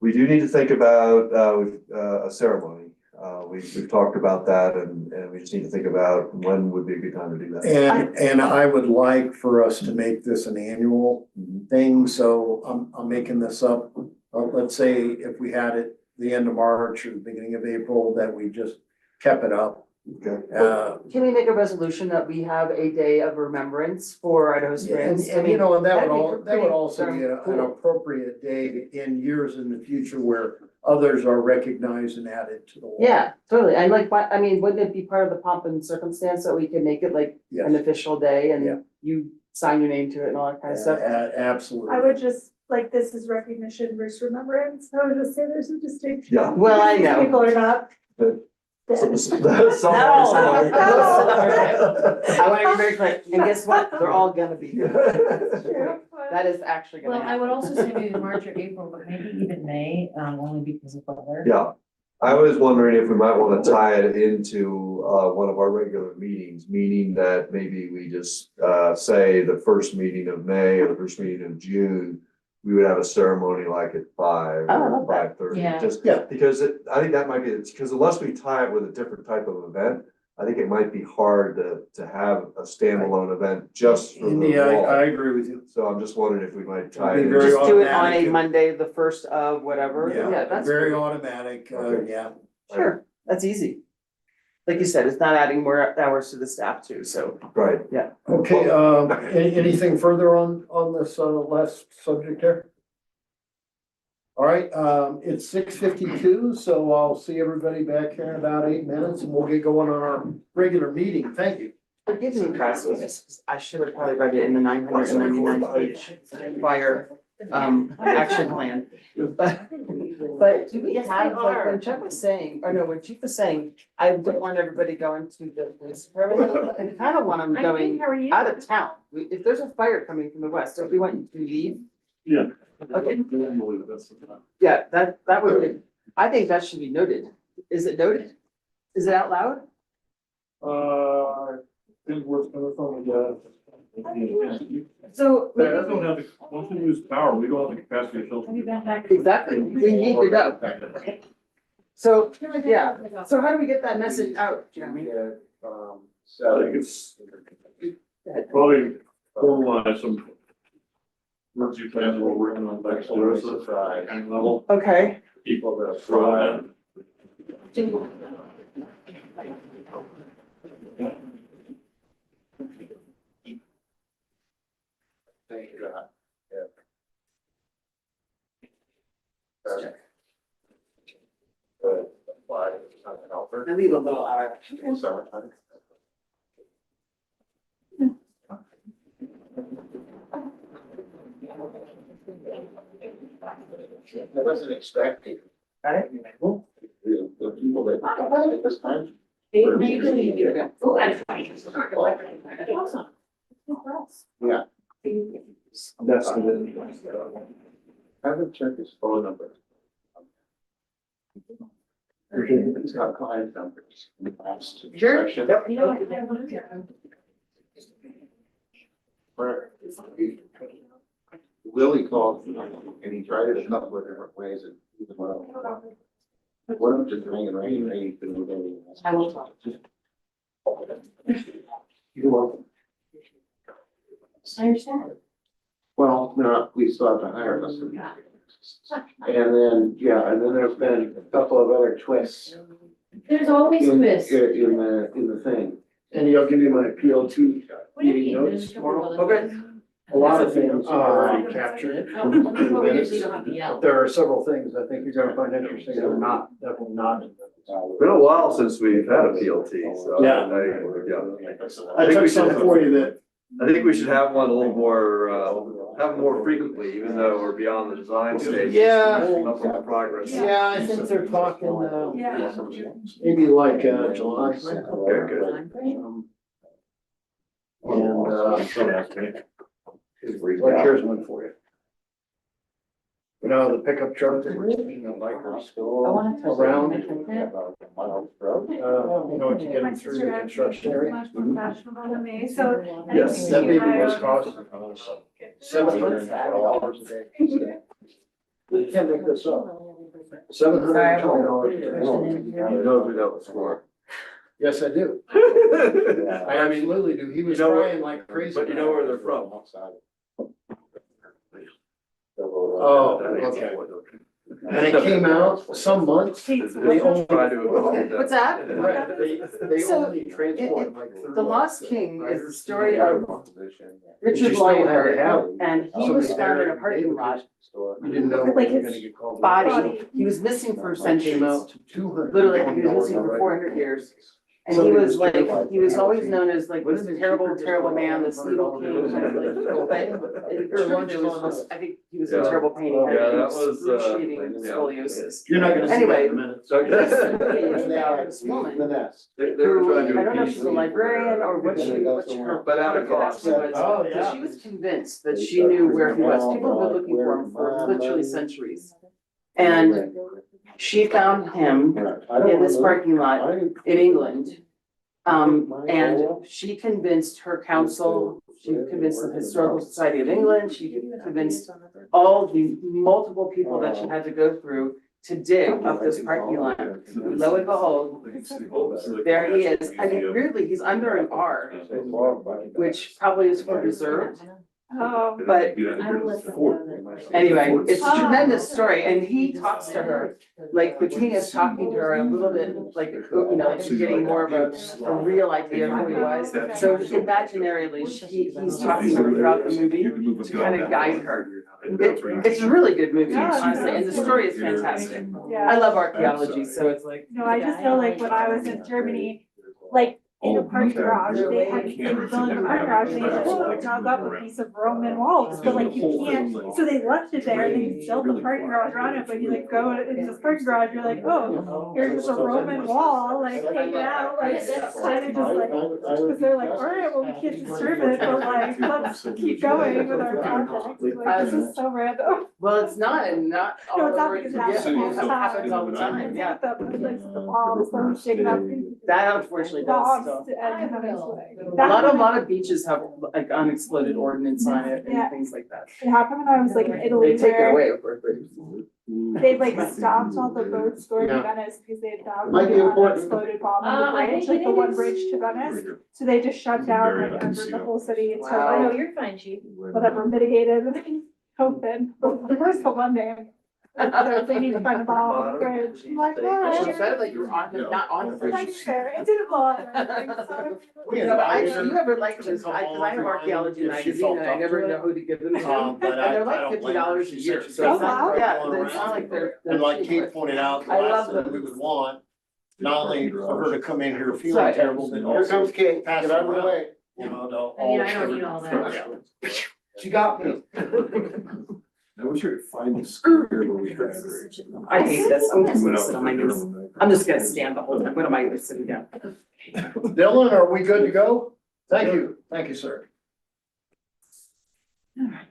we do need to think about, a ceremony. We've talked about that and we just need to think about when would be a good time to do that. And I would like for us to make this an annual thing, so I'm making this up. Let's say if we had it the end of March or the beginning of April, that we just kept it up. Okay. Can we make a resolution that we have a day of remembrance for Idaho Springs? I And you mean, know, and that that'd would be all, that pretty would also be darn an cool. appropriate day in years in the future where others are recognized and added to the wall. Yeah, totally. I like, I mean, wouldn't it be part of the pomp and circumstance that we could make it like an Yes. official day Yeah. and you sign your name to it and all that kind of stuff? Absolutely. I would just, like, this is recognition versus remembrance, I would just say there's a distinction. Yeah. Well, I know. People are not. But- dead. Some- Not all of them. Not I want to be very clear. And guess what? They're all gonna be here. True, but- That is actually gonna Well, I would happen. also say maybe March or April, but maybe even May, only because of weather. Yeah, I was wondering if we might wanna tie it into, one of our regular meetings, meaning that maybe we just, say the first meeting of May or the first meeting of June, we would have a ceremony like at 5 Oh, I or love that. 5:30. Yeah. Just Yeah. because I think that might be, because unless we tie it with a different type of event, I think it might be hard to have a standalone event just for the Yeah, I wall. agree with you. So I'm just wondering if we might tie It'd it. be very Just do it on automatic a and- Monday, the first of whatever. Yeah, that's Very great. automatic, Okay. yeah. Sure, that's easy. Like you said, it's not adding more hours to the staff too, so. Right, Okay, anything further on this last subject there? All right, it's 6:52, so I'll see everybody back here in about 8 minutes and we'll get going on our regular meeting. Thank you. Forgive me, Chris, because I should have probably read it in the 999 page fire action plan. But do we have, like, when Chuck was saying, or no, when Chief was saying, I don't want everybody going to the police department, I kind of want them I'm going good, how are you? out of town. If there's a fire coming from the west, don't we want you to leave? Yeah. Okay. Yeah, that would be, I think that should be noted. Is it noted? Is it out loud? Think what's coming from the. So. Yeah, that's don't have the, once we lose power, we don't have the capacity to filter. Have you been back? Exactly, we need to go. So, yeah, so how do we get that message out, Jeremy? I think it's probably formalize some emergency plans we're working on, like, Clarissa, kind of level, Okay, people that thrive. thank you. I leave a little hour. I wasn't expecting. Got it? The people that this time. Oh, that's fine. Awesome. Yeah. That's the. Haven't checked his phone number. He's got client numbers in the past. Sure. section. You know what? Where Willie called and he tried it a couple of different ways and even well. What if just rain, couldn't do anything. I will talk. You're welcome. I understand. Well, no, we still have to hire us. And then, yeah, and then there's been a couple of other twists. There's always in- twists. In the thing. And I'll give you my PL2 What do you meeting mean? notes There's a couple tomorrow. of other ones. A lot of things are captured. Oh, well, we usually don't have to yell. There are several things I think you're gonna find interesting that are not, definitely not. in the- Been a while since we've had a PLT, so. Yeah. I took some for you that, I think we should have one a little more, have more frequently, even though we're beyond the design stage. Yeah. Keeping up with the progress. yeah, I think they're talking, Yeah. maybe like, July. Okay, good. Like, here's one for you. You know, the pickup truck that we're taking the bikers I wanna touch around, it. you know, to get My them through sister the actually construction is area. much more fashionable than me, so. I Yes, think that she baby and I was are- costing $700 a day. You can't make this up. $720 a day. You know who that was for. Yes, I do. I absolutely do. He was You know where- crying like crazy. But you know where they're from. Oh, okay. And it came out some months, they only. Try to avoid What's that? Right, they So, only transport like 30. The Lost King is the story of But Richard you still had to Lionheart, have and he somebody was found in there. a parking lot, You didn't know. Like you were his gonna get called. body, he was missing for Came centuries. out to $200. Literally, he was missing for 400 years. And he was like, he was always known as like this terrible, terrible man, this evil king, kind of like, but in truth, it was just, I think he was in Yeah. terrible pain. He had Yeah, that was, excruciating yeah. scoliosis. You're not gonna see that Anyway. in a minute. This movie is about this woman They were who, trying to. I don't know if appease she's a them. librarian or what her. But at a cost. was, Oh, but yeah. she was convinced that she knew where he was. People have been looking for him for literally centuries. And she found him in this parking lot in England. And she convinced her council, she convinced the Historical Society of England, she convinced all the multiple people that she had to go through to dig up this parking lot. Lo and behold, there he is. I mean, weirdly, he's under an R, which probably is for reserved. Oh, But I will let them know that. anyway, it's a tremendous story, and he talks to her, like the king is talking to her a little bit, like, you know, she's getting more of a real idea of who he was. So imaginarily, he's talking to her throughout the movie to kind of guide her. It's a really good movie, honestly, and the story is fantastic. I yeah. love archaeology, so it's like, No, I just know like when I was in Germany, like in a parking garage, they were building a parking garage, they just dug up a piece of Roman walls, but like you can't, so they left it there, they built the parking garage around it, but you like go into this parking garage, you're like, oh, here's just a Roman wall, like hanging out, like it's kind of just like, cause they're like, all right, well, we can't disturb it, but like, let's keep going with our project, like, this is so random. well, it's not, and not all No, it's not over, because yeah, it happens all it the time. happens all the time, yeah. The walls, so shaking up. That unfortunately does Dogs still. and A lot of beaches have like unexploded ordnance on it Yeah. and things like that. It happened when I was like in Italy They take it where away, of course, but. they like stopped all the boats going to Yeah. Venice because they had found Might be an important. unexploded bomb I on the think bridge, like it the one is. bridge to Venice. So they just shut down like under the whole city until Wow. Oh, no, like you're fine, chief. whatever mitigated and open. Where's the one name? They need to find a bomb on the bridge. I'm like, She what? said like you're on, not on the bridge. That's fair. It didn't blow up or anything, so. You know, you ever like this, cause I have archaeology magazine and I never know who to give them to. And But they're I like don't blame her. $50 a She year, said she so it's Oh, wow. not, yeah, it's not like they're. And like Kate pointed out, the I last love thing we them. would want, not only for her to come in here feeling Right. terrible, but Here also comes Kate, pass get it out of the around. way. You know, they'll I mean, all I don't need cover- all that. She got me. I wish I could find the skirt here, but we had her. I hate this, I'm just gonna sit on my knees. I'm just gonna stand the whole time, what am I, sitting down? Dylan, are we good to go? Thank you, sir. All right.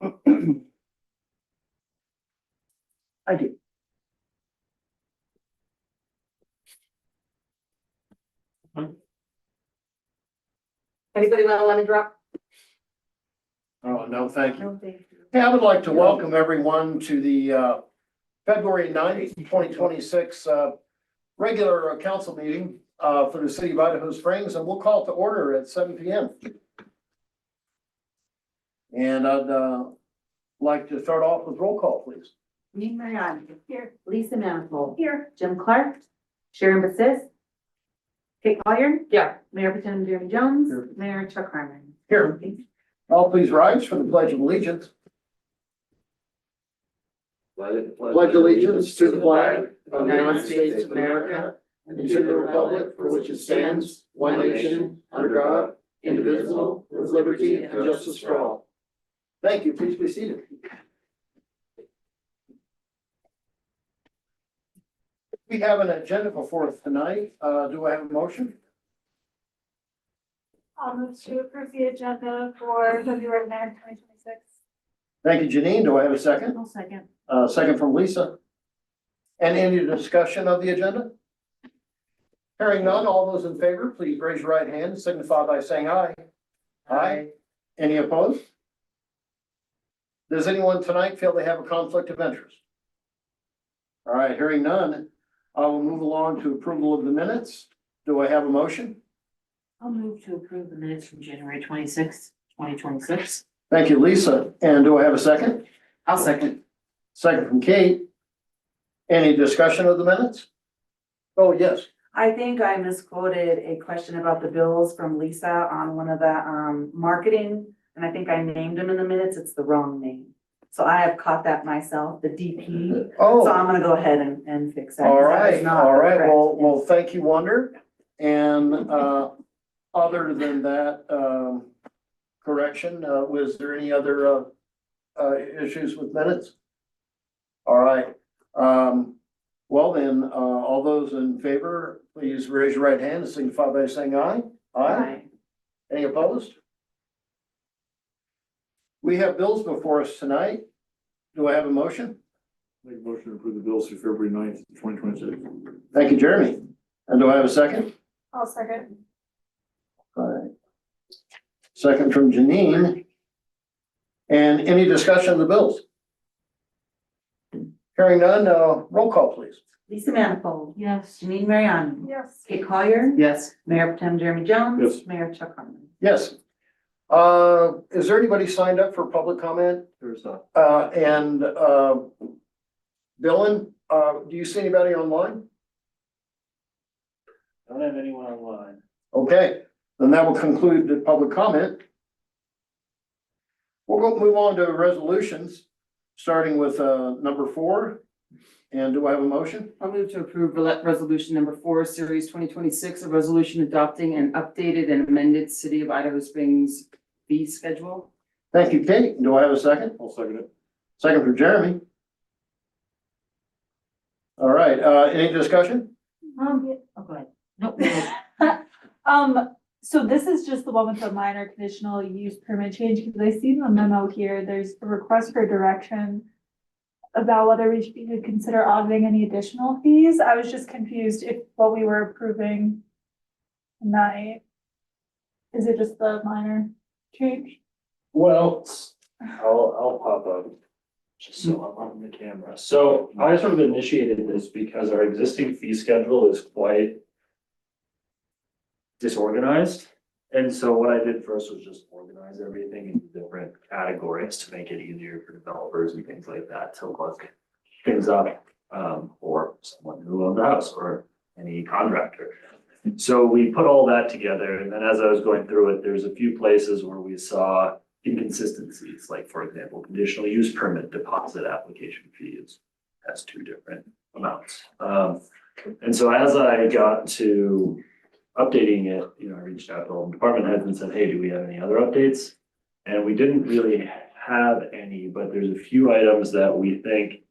I do. Anybody want a lemon drop? Oh, no, thank you. No, thank you. Hey, I would like to welcome everyone to the February 9th, 2026 regular council meeting for the city of Idaho Springs, and we'll call it to order at 7 p.m. And I'd like to start off with roll call, please. Jean Mariani. Here. Lisa Manifold. Here. Jim Clark. Sharon Bassist. Kate Collier. Yeah. Mayor Pretend Jeremy Jones. Here. Mayor Chuck Harmon. Here. All please rise for the Pledge of Allegiance. Pledge allegiance to the flag of the United States of America and to the republic for which it stands, one nation, under God, indivisible, with liberty and justice for all. Thank you. Please be seated. We have an agenda before us tonight. Do I have a motion? I'll move to approve the agenda for February 9th, 2026. Thank you, Janine. Do I have a second? I'll second. Second from Lisa. And any discussion of the agenda? Hearing none, all those in favor, please raise your right hand and signify by saying aye. Aye. Any opposed? Does anyone tonight feel they have a conflict of interest? All right, hearing none, I will move along to approval of the minutes. Do I have a motion? I'll move to approve the minutes from January 26th, 2026. Thank you, Lisa. And do I have a second? I'll second. Second from Kate. Any discussion of the minutes? Oh, yes. I think I misquoted a question about the bills from Lisa on one of the marketing, and I think I named them in the minutes. It's the wrong name. So I have caught that myself, the DP. So Oh, I'm gonna go ahead and fix that. all 'cause that is right, not all right. correct. Well, thank you, Wonder. And other than that correction, was there any other issues with minutes? All right. Well then, all those in favor, please raise your right hand and signify by saying aye. Aye. Any opposed? We have bills before us tonight. Do I have a motion? Make a motion to approve the bills for February 9th, 2026. Thank you, Jeremy. And do I have a second? I'll second. All right. Second from Janine. And any discussion of the bills? Hearing none, roll call, please. Lisa Manifold. Yes. Jean Mariani. Yes. Kate Collier. Yes. Mayor Pretend Jeremy Jones. Yes. Mayor Chuck Harmon. Yes. Is there anybody signed up for public comment? There's not. Dylan, do you see anybody online? Don't have anyone online. Okay, then that will conclude the public comment. We'll go move on to resolutions, starting with number 4. And do I have a motion? I'll move to approve resolution number 4, series 2026, a resolution adopting an updated and amended City of Idaho Springs fee schedule. Thank you, Kate. Do I have a second? I'll second it. Second for Jeremy. All right, any discussion? Oh, go ahead. Nope. So this is just the one with the minor conditional use permit change, because I see in the memo here, there's a request for direction about whether we should consider auditing any additional fees. I was just confused if what we were approving tonight, is it just the minor change? Well, I'll pop up, just so I'm on the camera. So I sort of initiated this because our existing fee schedule is quite disorganized. And so what I did first was just organize everything into different categories to make it easier for developers and things like that to look things up for someone who owns a house or any contractor. So we put all that together, and then as I was going through it, there's a few places where we saw inconsistencies, like for example, conditional use permit deposit application fees has 2 different amounts. And so as I got to updating it, I reached out to all the department heads and said, hey, do we have any other updates? And we didn't really have any, but there's a few items that we think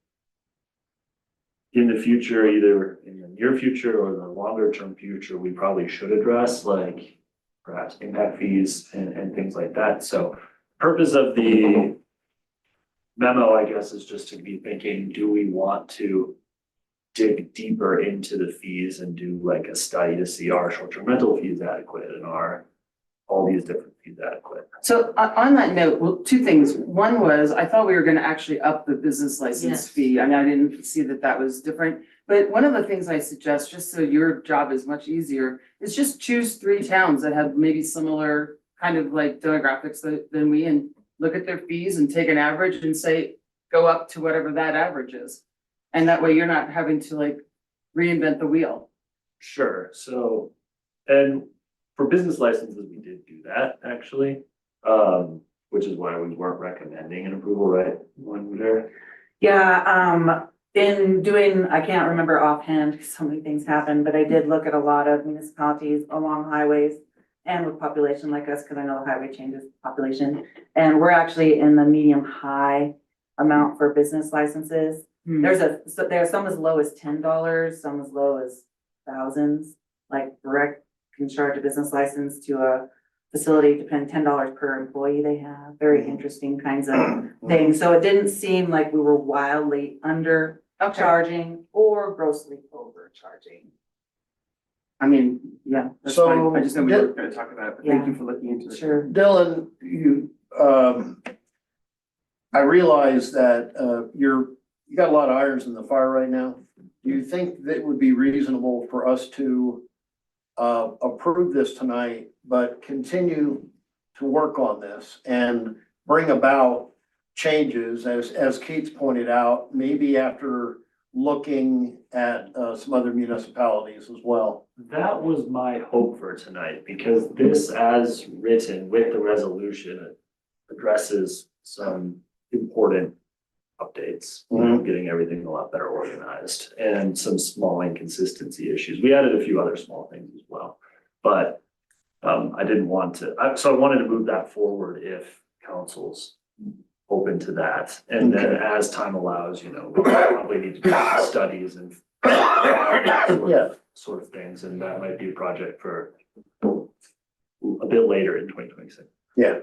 in the future, either in the near future or the longer term future, we probably should address, like perhaps impact fees and things like that. So purpose of the memo, I guess, is just to be thinking, do we want to dig deeper into the fees and do like a study to see are short-term rental fees adequate and are all these different fees adequate? So on that note, well, two things. One was, I thought we were gonna actually up the business license Yes. fee. I mean, I didn't see that that was different. But one of the things I suggest, just so your job is much easier, is just choose 3 towns that have maybe similar kind of like demographics than we, and look at their fees and take an average and say, go up to whatever that average is. And that way you're not having to like reinvent the wheel. Sure, so, and for business licenses, we did do that, actually. Which is why we weren't recommending an approval, right? When there. Yeah, in doing, I can't remember offhand, because so many things happen, but I did look at a lot of municipalities along highways and with population like us, because I know the highway changes population. And we're actually in the medium-high amount for business licenses. There's some as low as $10, some as low as thousands, like direct can charge a business license to a facility, depend $10 per employee they have, very interesting kinds of things. So it didn't seem like we were wildly undercharging or grossly overcharging. I mean, yeah, that's So, fine. I just know we were gonna talk about it, but thank you for looking into it. Sure. Dylan, I realize that, you got a lot of irons in the fire right now. Do you think that it would be reasonable for us to approve this tonight, but continue to work on this and bring about changes, as Kate's pointed out, maybe after looking at some other municipalities as well? That was my hope for tonight, because this, as written with the resolution, addresses some important updates, getting everything a lot better organized and some small inconsistency issues. We added a few other small things as well, but I didn't want to, so I wanted to move that forward if council's open to that. And then as time allows, you know, we'll probably need to do some studies and sort of things, and that might be a project for a bit later in 2026. Yeah.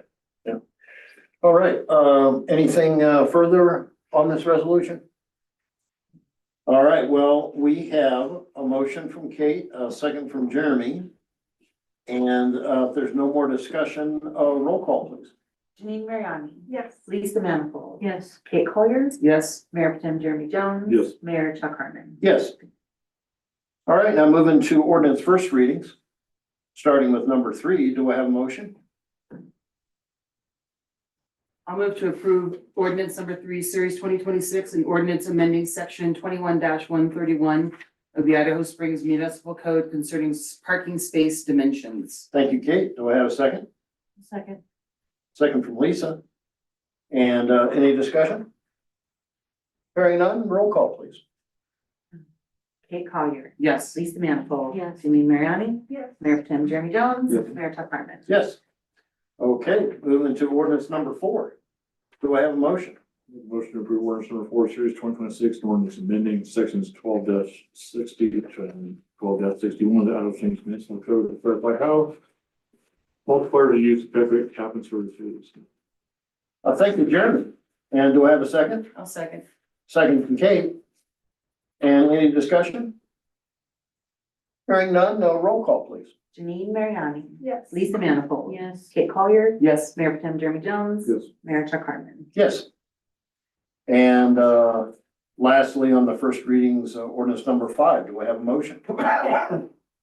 All right, anything further on this resolution? All right, well, we have a motion from Kate, a second from Jeremy. And if there's no more discussion, roll call, please. Janine Mariani. Yes. Lisa Manifold. Yes. Kate Collier. Yes, Mayor Pro Tem Jeremy Jones. Yes. Mayor Chuck Harmon. Yes. All right, now moving to ordinance first readings. Starting with number 3, do I have a motion? I'll move to approve ordinance number 3, series 2026, and ordinance amending section 21-131 of the Idaho Springs Municipal Code concerning parking space dimensions. Thank you, Kate. Do I have a second? Second. Second from Lisa. And any discussion? Hearing none, roll call, please. Kate Collier. Yes. Lisa Manifold. Yes. Janine Mariani. Yes. Mayor Pro Tem Jeremy Jones. Yes. Mayor Chuck Harmon. Yes. Okay, moving to ordinance number 4. Do I have a motion? Motion to approve ordinance number 4, series 2026, and ordinance amending sections 12-60 and 12-61 of the Idaho Springs Municipal Code to clarify how multiplier to use effective cap and services. Thank you, Jeremy. And do I have a second? I'll second. Second from Kate. And any discussion? Hearing none, no, roll call, please. Janine Mariani. Yes. Lisa Manifold. Yes. Kate Collier. Yes. Mayor Pro Tem Jeremy Jones. Yes. Mayor Chuck Harmon. Yes. And lastly, on the first readings, ordinance number 5, do I have a motion?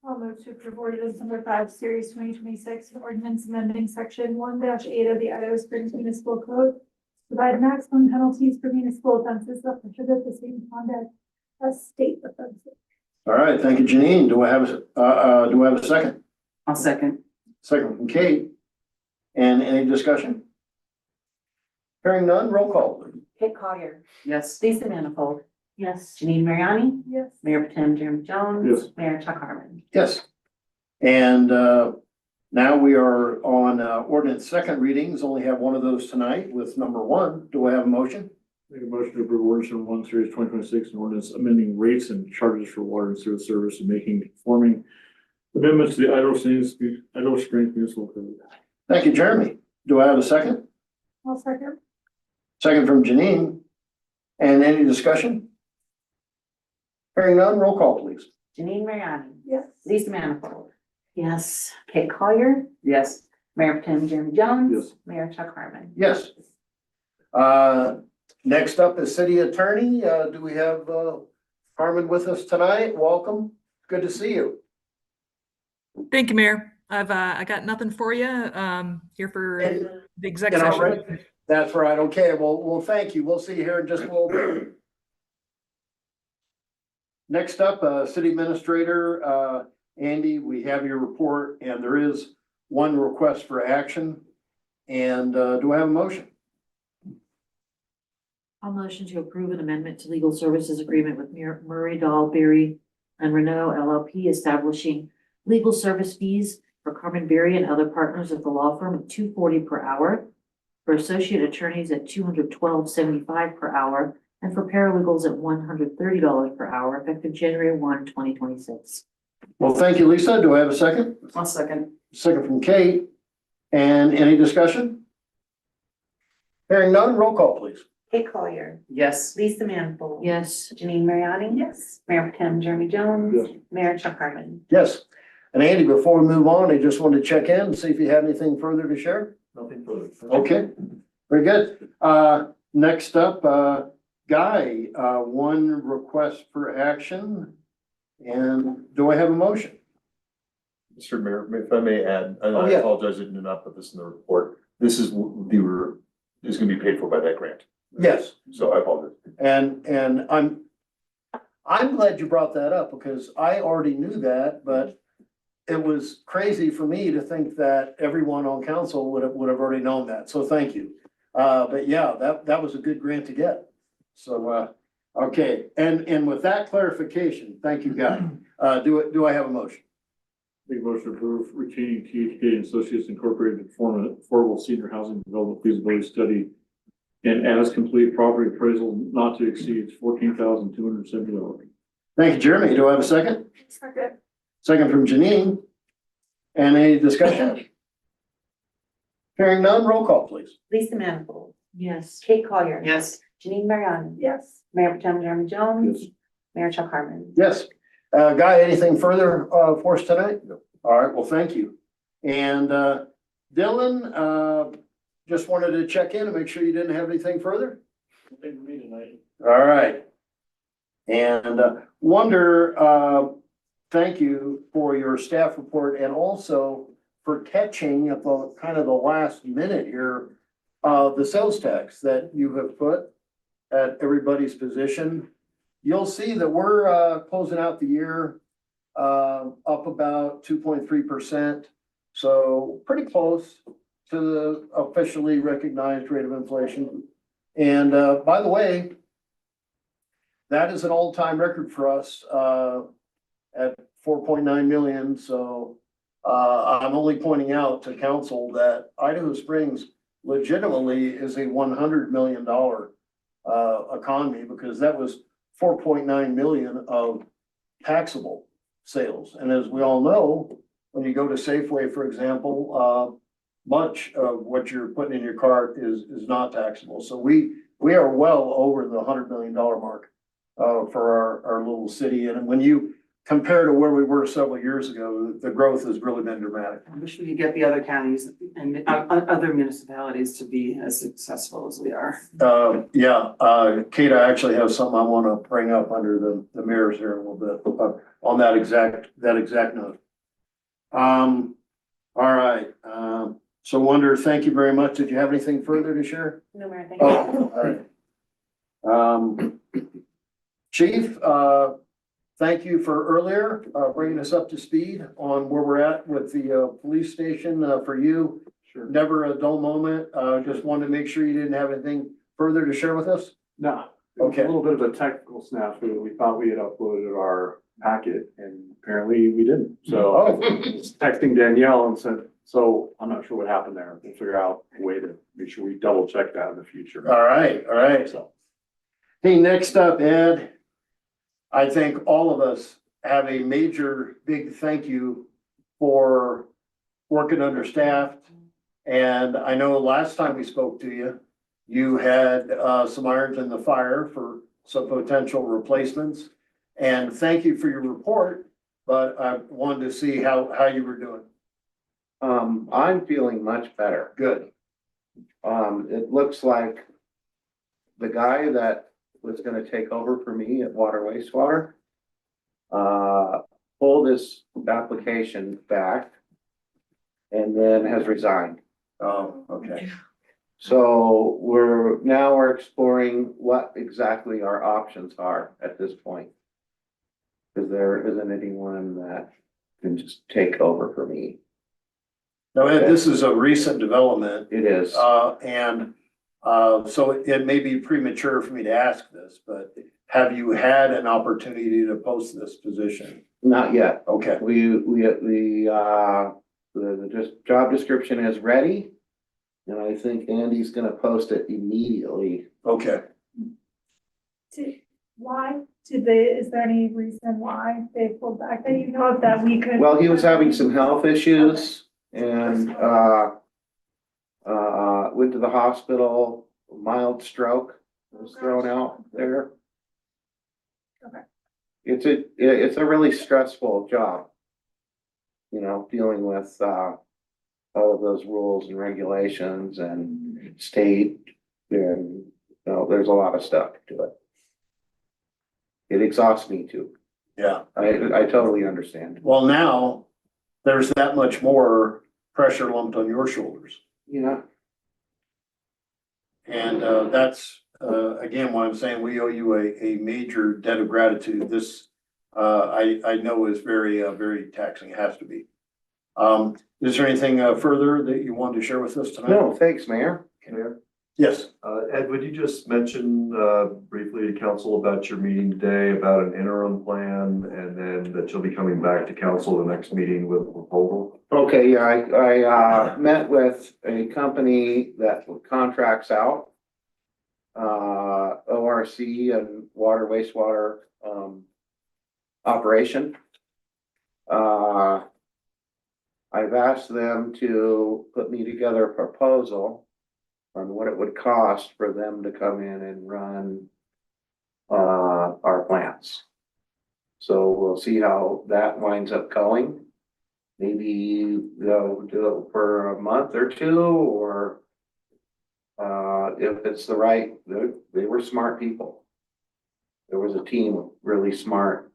I'll move to approve ordinance number 5, series 2026, an ordinance amending section 1-8 of the Idaho Springs Municipal Code. Provide maximum penalties for municipal offenses that prohibit the same conduct as state offenses. All right, thank you, Janine. Do I have a second? I'll second. Second from Kate. And any discussion? Hearing none, roll call, please. Kate Collier. Yes. Lisa Manifold. Yes. Janine Mariani. Yes. Mayor Pro Tem Jeremy Jones. Yes. Mayor Chuck Harmon. Yes. And now we are on ordinance second readings. Only have one of those tonight with number 1. Do I have a motion? Make a motion to approve ordinance number 1, series 2026, and ordinance amending rates and charges for water and sewer service and making conforming amendments to the Idaho Springs Municipal Code. Thank you, Jeremy. Do I have a second? I'll second. Second from Janine. And any discussion? Hearing none, roll call please. Janine Mariani. Yes. Lisa Manifold. Yes. Kate Collier. Yes. Mayor Pro Tem Jeremy Jones. Yes. Mayor Chuck Harmon. Yes. Next up is city attorney. Do we have, Carmen with us tonight? Welcome. Good to see you. Thank you, Mayor. I got nothing for you, here for the exec You know, session. right? That's right. Okay, well, thank you. We'll see you here in just a little bit. Next up, city administrator, Andy, we have your report and there is one request for action. And, do I have a motion? I'll motion to approve an amendment to legal services agreement with Murray, Dahl, Berry, and Renault LLP establishing legal service fees for Carmen Berry and other partners of the law firm at $240 per hour, for associate attorneys at $212.75 per hour, and for paralegals at $130 per hour, effective January 1, 2026. Well, thank you, Lisa. Do I have a second? One second. Second from Kate. And any discussion? Hearing none, roll call please. Kate Collier. Yes. Lisa Manifold. Yes. Janine Mariani. Yes. Mayor Pro Tem Jeremy Jones. Yes. Mayor Chuck Harmon. Yes. And Andy, before we move on, I just wanted to check in and see if you had anything further to share. Nothing further. Okay, very good. Next up, Guy, one request for action. And do I have a motion? Mr. Mayor, if I may add, and Oh, I yeah. apologize, I did not put this in the report. This is is gonna be paid for by that grant. Yes. So I apologize. And I'm glad you brought that up because I already knew that, but it was crazy for me to think that everyone on council would have already known that. So thank you. But yeah, that was a good grant to get. So, okay. And with that clarification, thank you, Guy. Do I have a motion? Make a motion to approve retaining THK and Associates Incorporated to perform an affordable senior housing development feasibility study and as complete property appraisal not to exceed $14,270. Thank you, Jeremy. Do I have a second? Second. Second from Janine. And any discussion? Hearing none, roll call, please. Lisa Manifold. Yes. Kate Collier. Yes. Janine Mariani. Yes. Mayor Pro Tem Jeremy Jones. Yes. Mayor Chuck Harmon. Yes. Guy, anything further, for us tonight? No. All right, well, thank you. And, Dylan, just wanted to check in and make sure you didn't have anything further? Nothing for me tonight. All right. And, thank you for your staff report and also for catching at the kind of the last minute here, the sales tax that you have put at everybody's position. You'll see that we're, closing out the year, up about 2.3%. So pretty close to the officially recognized rate of inflation. And, by the way, that is an all-time record for us, at 4.9 million. So, I'm only pointing out to council that Idaho Springs legitimately is a $100 million, economy because that was 4.9 million of taxable sales. And as we all know, when you go to Safeway, for example, much of what you're putting in your cart is not taxable. So we are well over the $100 million mark, for our little city. And when you compare to where we were several years ago, the growth has really been dramatic. I wish we could get the other counties and other municipalities to be as successful as we are. Kate, I actually have something I want to bring up under the mirrors here a little bit, on that exact note. All right, so Wonder, thank you very much. Did you have anything further to share? No, Mayor, thank you. Oh, all right. Chief, thank you for earlier, bringing us up to speed on where we're at with the, police station, for you. Sure. Never a dull moment. Just wanted to make sure you didn't have anything further to share with us. No. Okay. A little bit of a technical snafu. We thought we had uploaded our packet and apparently we didn't. So I was texting Danielle and said, so I'm not sure what happened there. We'll figure out a way to make sure we double check that in the future. All right. So. Hey, next up, Ed. I think all of us have a major, big thank you for working understaffed. And I know last time we spoke to you, you had, some irons in the fire for some potential replacements. And thank you for your report, but I wanted to see how you were doing. I'm feeling much better. Good. It looks like the guy that was gonna take over for me at Water Wastewater pulled his application back and then has resigned. Oh, okay. So we're exploring what exactly our options are at this point. Cause there isn't anyone that can just take over for me. Now, Ed, this is a recent development, It is. so it may be premature for me to ask this, but have you had an opportunity to post this position? Not yet. Okay, The just job description is ready. And I think Andy's gonna post it immediately. okay. Why is there any reason why they pulled back that you know of that we could? Well, he was having some health issues and, went to the hospital, mild stroke was thrown out there. Okay. It's a really stressful job. You know, dealing with, all of those rules and regulations and state and, you know, there's a lot of stuff to it. It exhausts me too. Yeah. I totally understand. Well, now there's that much more pressure lumped on your shoulders. Yeah. And, that's, again, why I'm saying we owe you a major debt of gratitude. This, I know is very, very taxing. It has to be. Is there anything, further that you wanted to share with us tonight? No, thanks, Mayor. Mayor? Yes. Ed, would you just mention, briefly to council about your meeting today, about an interim plan, and then that you'll be coming back to council the next meeting with a proposal? Okay, yeah, I met with a company that contracts out ORC and water wastewater operation. I've asked them to put me together a proposal on what it would cost for them to come in and run our plants. So we'll see how that winds up going. Maybe they'll do it for a month or two, or if it's the right, they were smart people. There was a team of really smart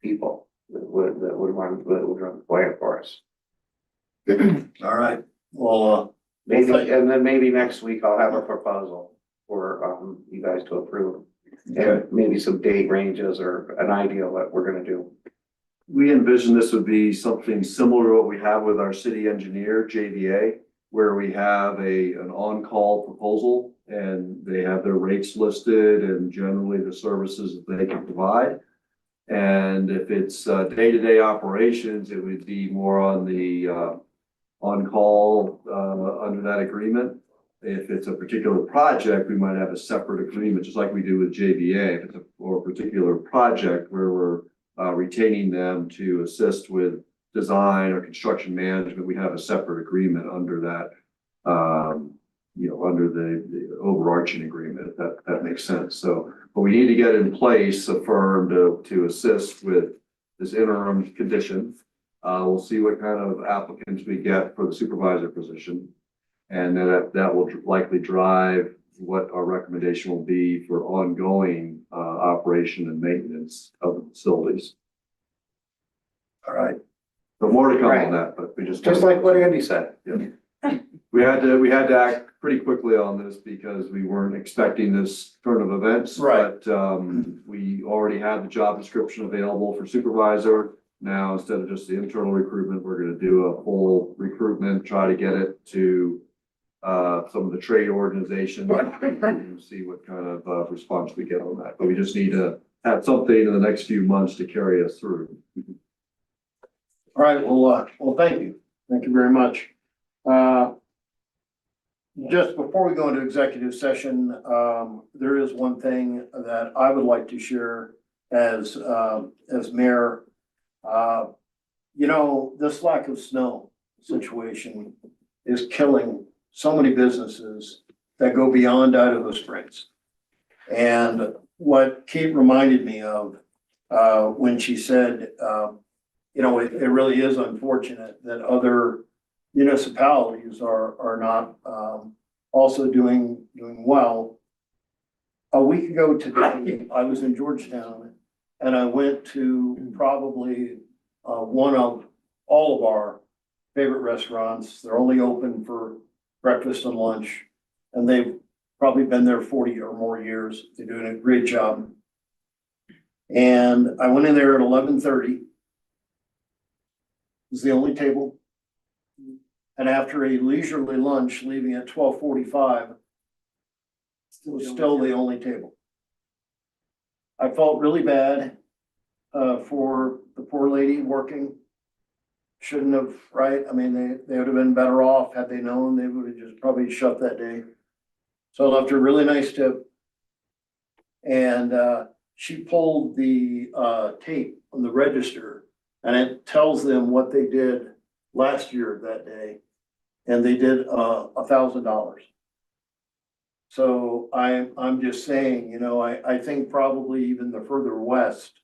people that would run the plant for us. All right. Well, Maybe, and then maybe next week I'll have a proposal for you guys to approve. And maybe some date ranges or an idea of what we're gonna do. We envision this would be something similar to what we have with our city engineer, JVA, where we have an on-call proposal and they have their rates listed and generally the services that they can provide. And if it's day-to-day operations, it would be more on the on-call under that agreement. If it's a particular project, we might have a separate agreement, just like we do with JVA. If it's a particular project where we're retaining them to assist with design or construction management, we have a separate agreement under that, under the overarching agreement, if that makes sense. So, but we need to get in place a firm to assist with this interim condition. We'll see what kind of applicants we get for the supervisor position. And then that will likely drive what our recommendation will be for ongoing operation and maintenance of the facilities. all right. But more to come Right. on that, but we just. Just like what Andy said. Yeah. We had to act pretty quickly on this because we weren't expecting this turn of events. Right. But we already had the job description available for supervisor. Now, instead of just the internal recruitment, we're gonna do a full recruitment, try to get it to some of the trade organizations and see what kind of response we get on that. But we just need to have something in the next few months to carry us through. All right. Well, thank you. Thank you very much. Just before we go into executive session, there is one thing that I would like to share as mayor. This lack of snow situation is killing so many businesses that go beyond Idaho Springs. And what Kate reminded me of, when she said, you know, it really is unfortunate that other municipalities are not, also doing well. A week ago today, I was in Georgetown and I went to probably, one of all of our favorite restaurants. They're only open for breakfast and lunch, and they've probably been there 40 or more years. They're doing a great job. And I went in there at 11:30. It was the only table. And after a leisurely lunch, leaving at 12:45, it was still the only table. I felt really bad for the poor lady working. Shouldn't have, right? I mean, they would have been better off had they known. They would have just probably shut that day. So I left her a really nice tip. And she pulled the tape from the register, and it tells them what they did last year that day. And they did $1,000. So I'm just saying, you know, I think probably even the further west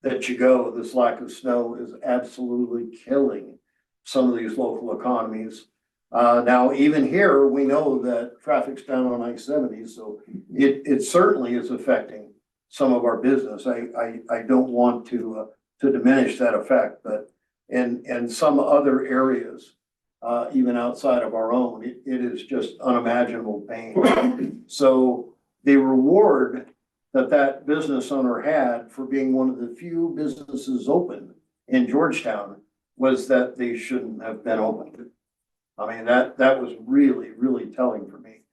that you go, this lack of snow is absolutely killing some of these local economies. Now, even here, we know that traffic's down on I-70, so it certainly is affecting some of our business. I don't want to diminish that effect, but in some other areas, even outside of our own, it is just unimaginable pain. So the reward that business owner had for being one of the few businesses open in Georgetown was that they shouldn't have been open. I mean, that was really, really telling for me.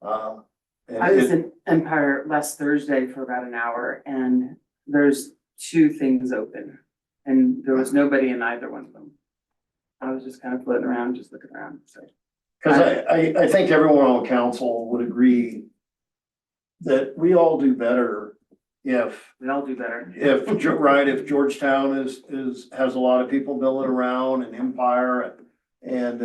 I was in Empire last Thursday for about an hour, and there's two things open, and there was nobody in either one of them. I was just kind of floating around, just looking around, so. Because I think everyone on council would agree that we all do better if, We all do better. if Georgetown has a lot of people milling around, and Empire and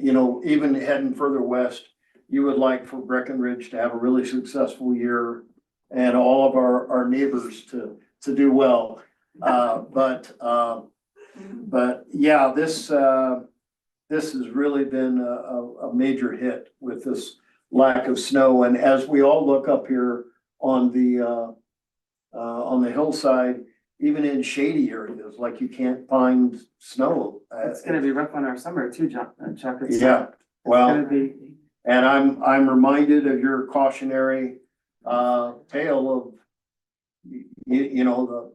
you know, even heading further west, you would like for Breckenridge to have a really successful year and all of our neighbors to do well. But yeah, this has really been a major hit with this lack of snow. And as we all look up here on the hillside, even in shady areas, like you can't find snow. It's gonna be rough on our summer too, Chuck. Yeah, well, It's gonna be. and I'm reminded of your cautionary tale of, you know,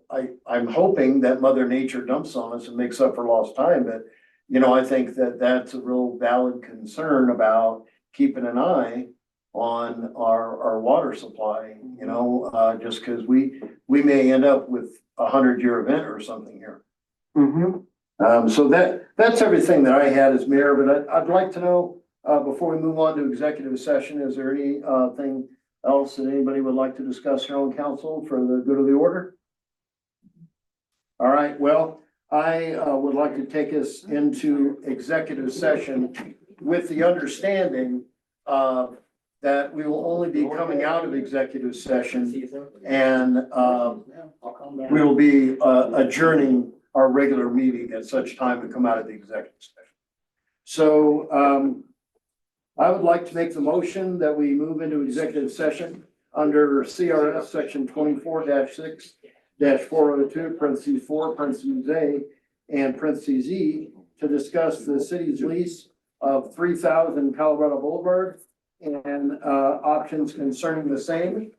I'm hoping that Mother Nature dumps on us and makes up for lost time, but you know, I think that's a real valid concern about keeping an eye on our water supply, you know, just because we may end up with a 100-year event or something here. So that's everything that I had as mayor, but I'd like to know, before we move on to executive session, is there any thing else that anybody would like to discuss here on council for the good of the order? All right, well, I would like to take us into executive session with the understanding that we will only be coming out of executive session and we will be adjourning our regular meeting at such time to come out of the executive session. So I would like to make the motion that we move into executive session under CRS section 24-6-402, parentheses 4, parentheses A, and parentheses E, to discuss the city's lease of 3000 Colorado Boulevard and options concerning the same,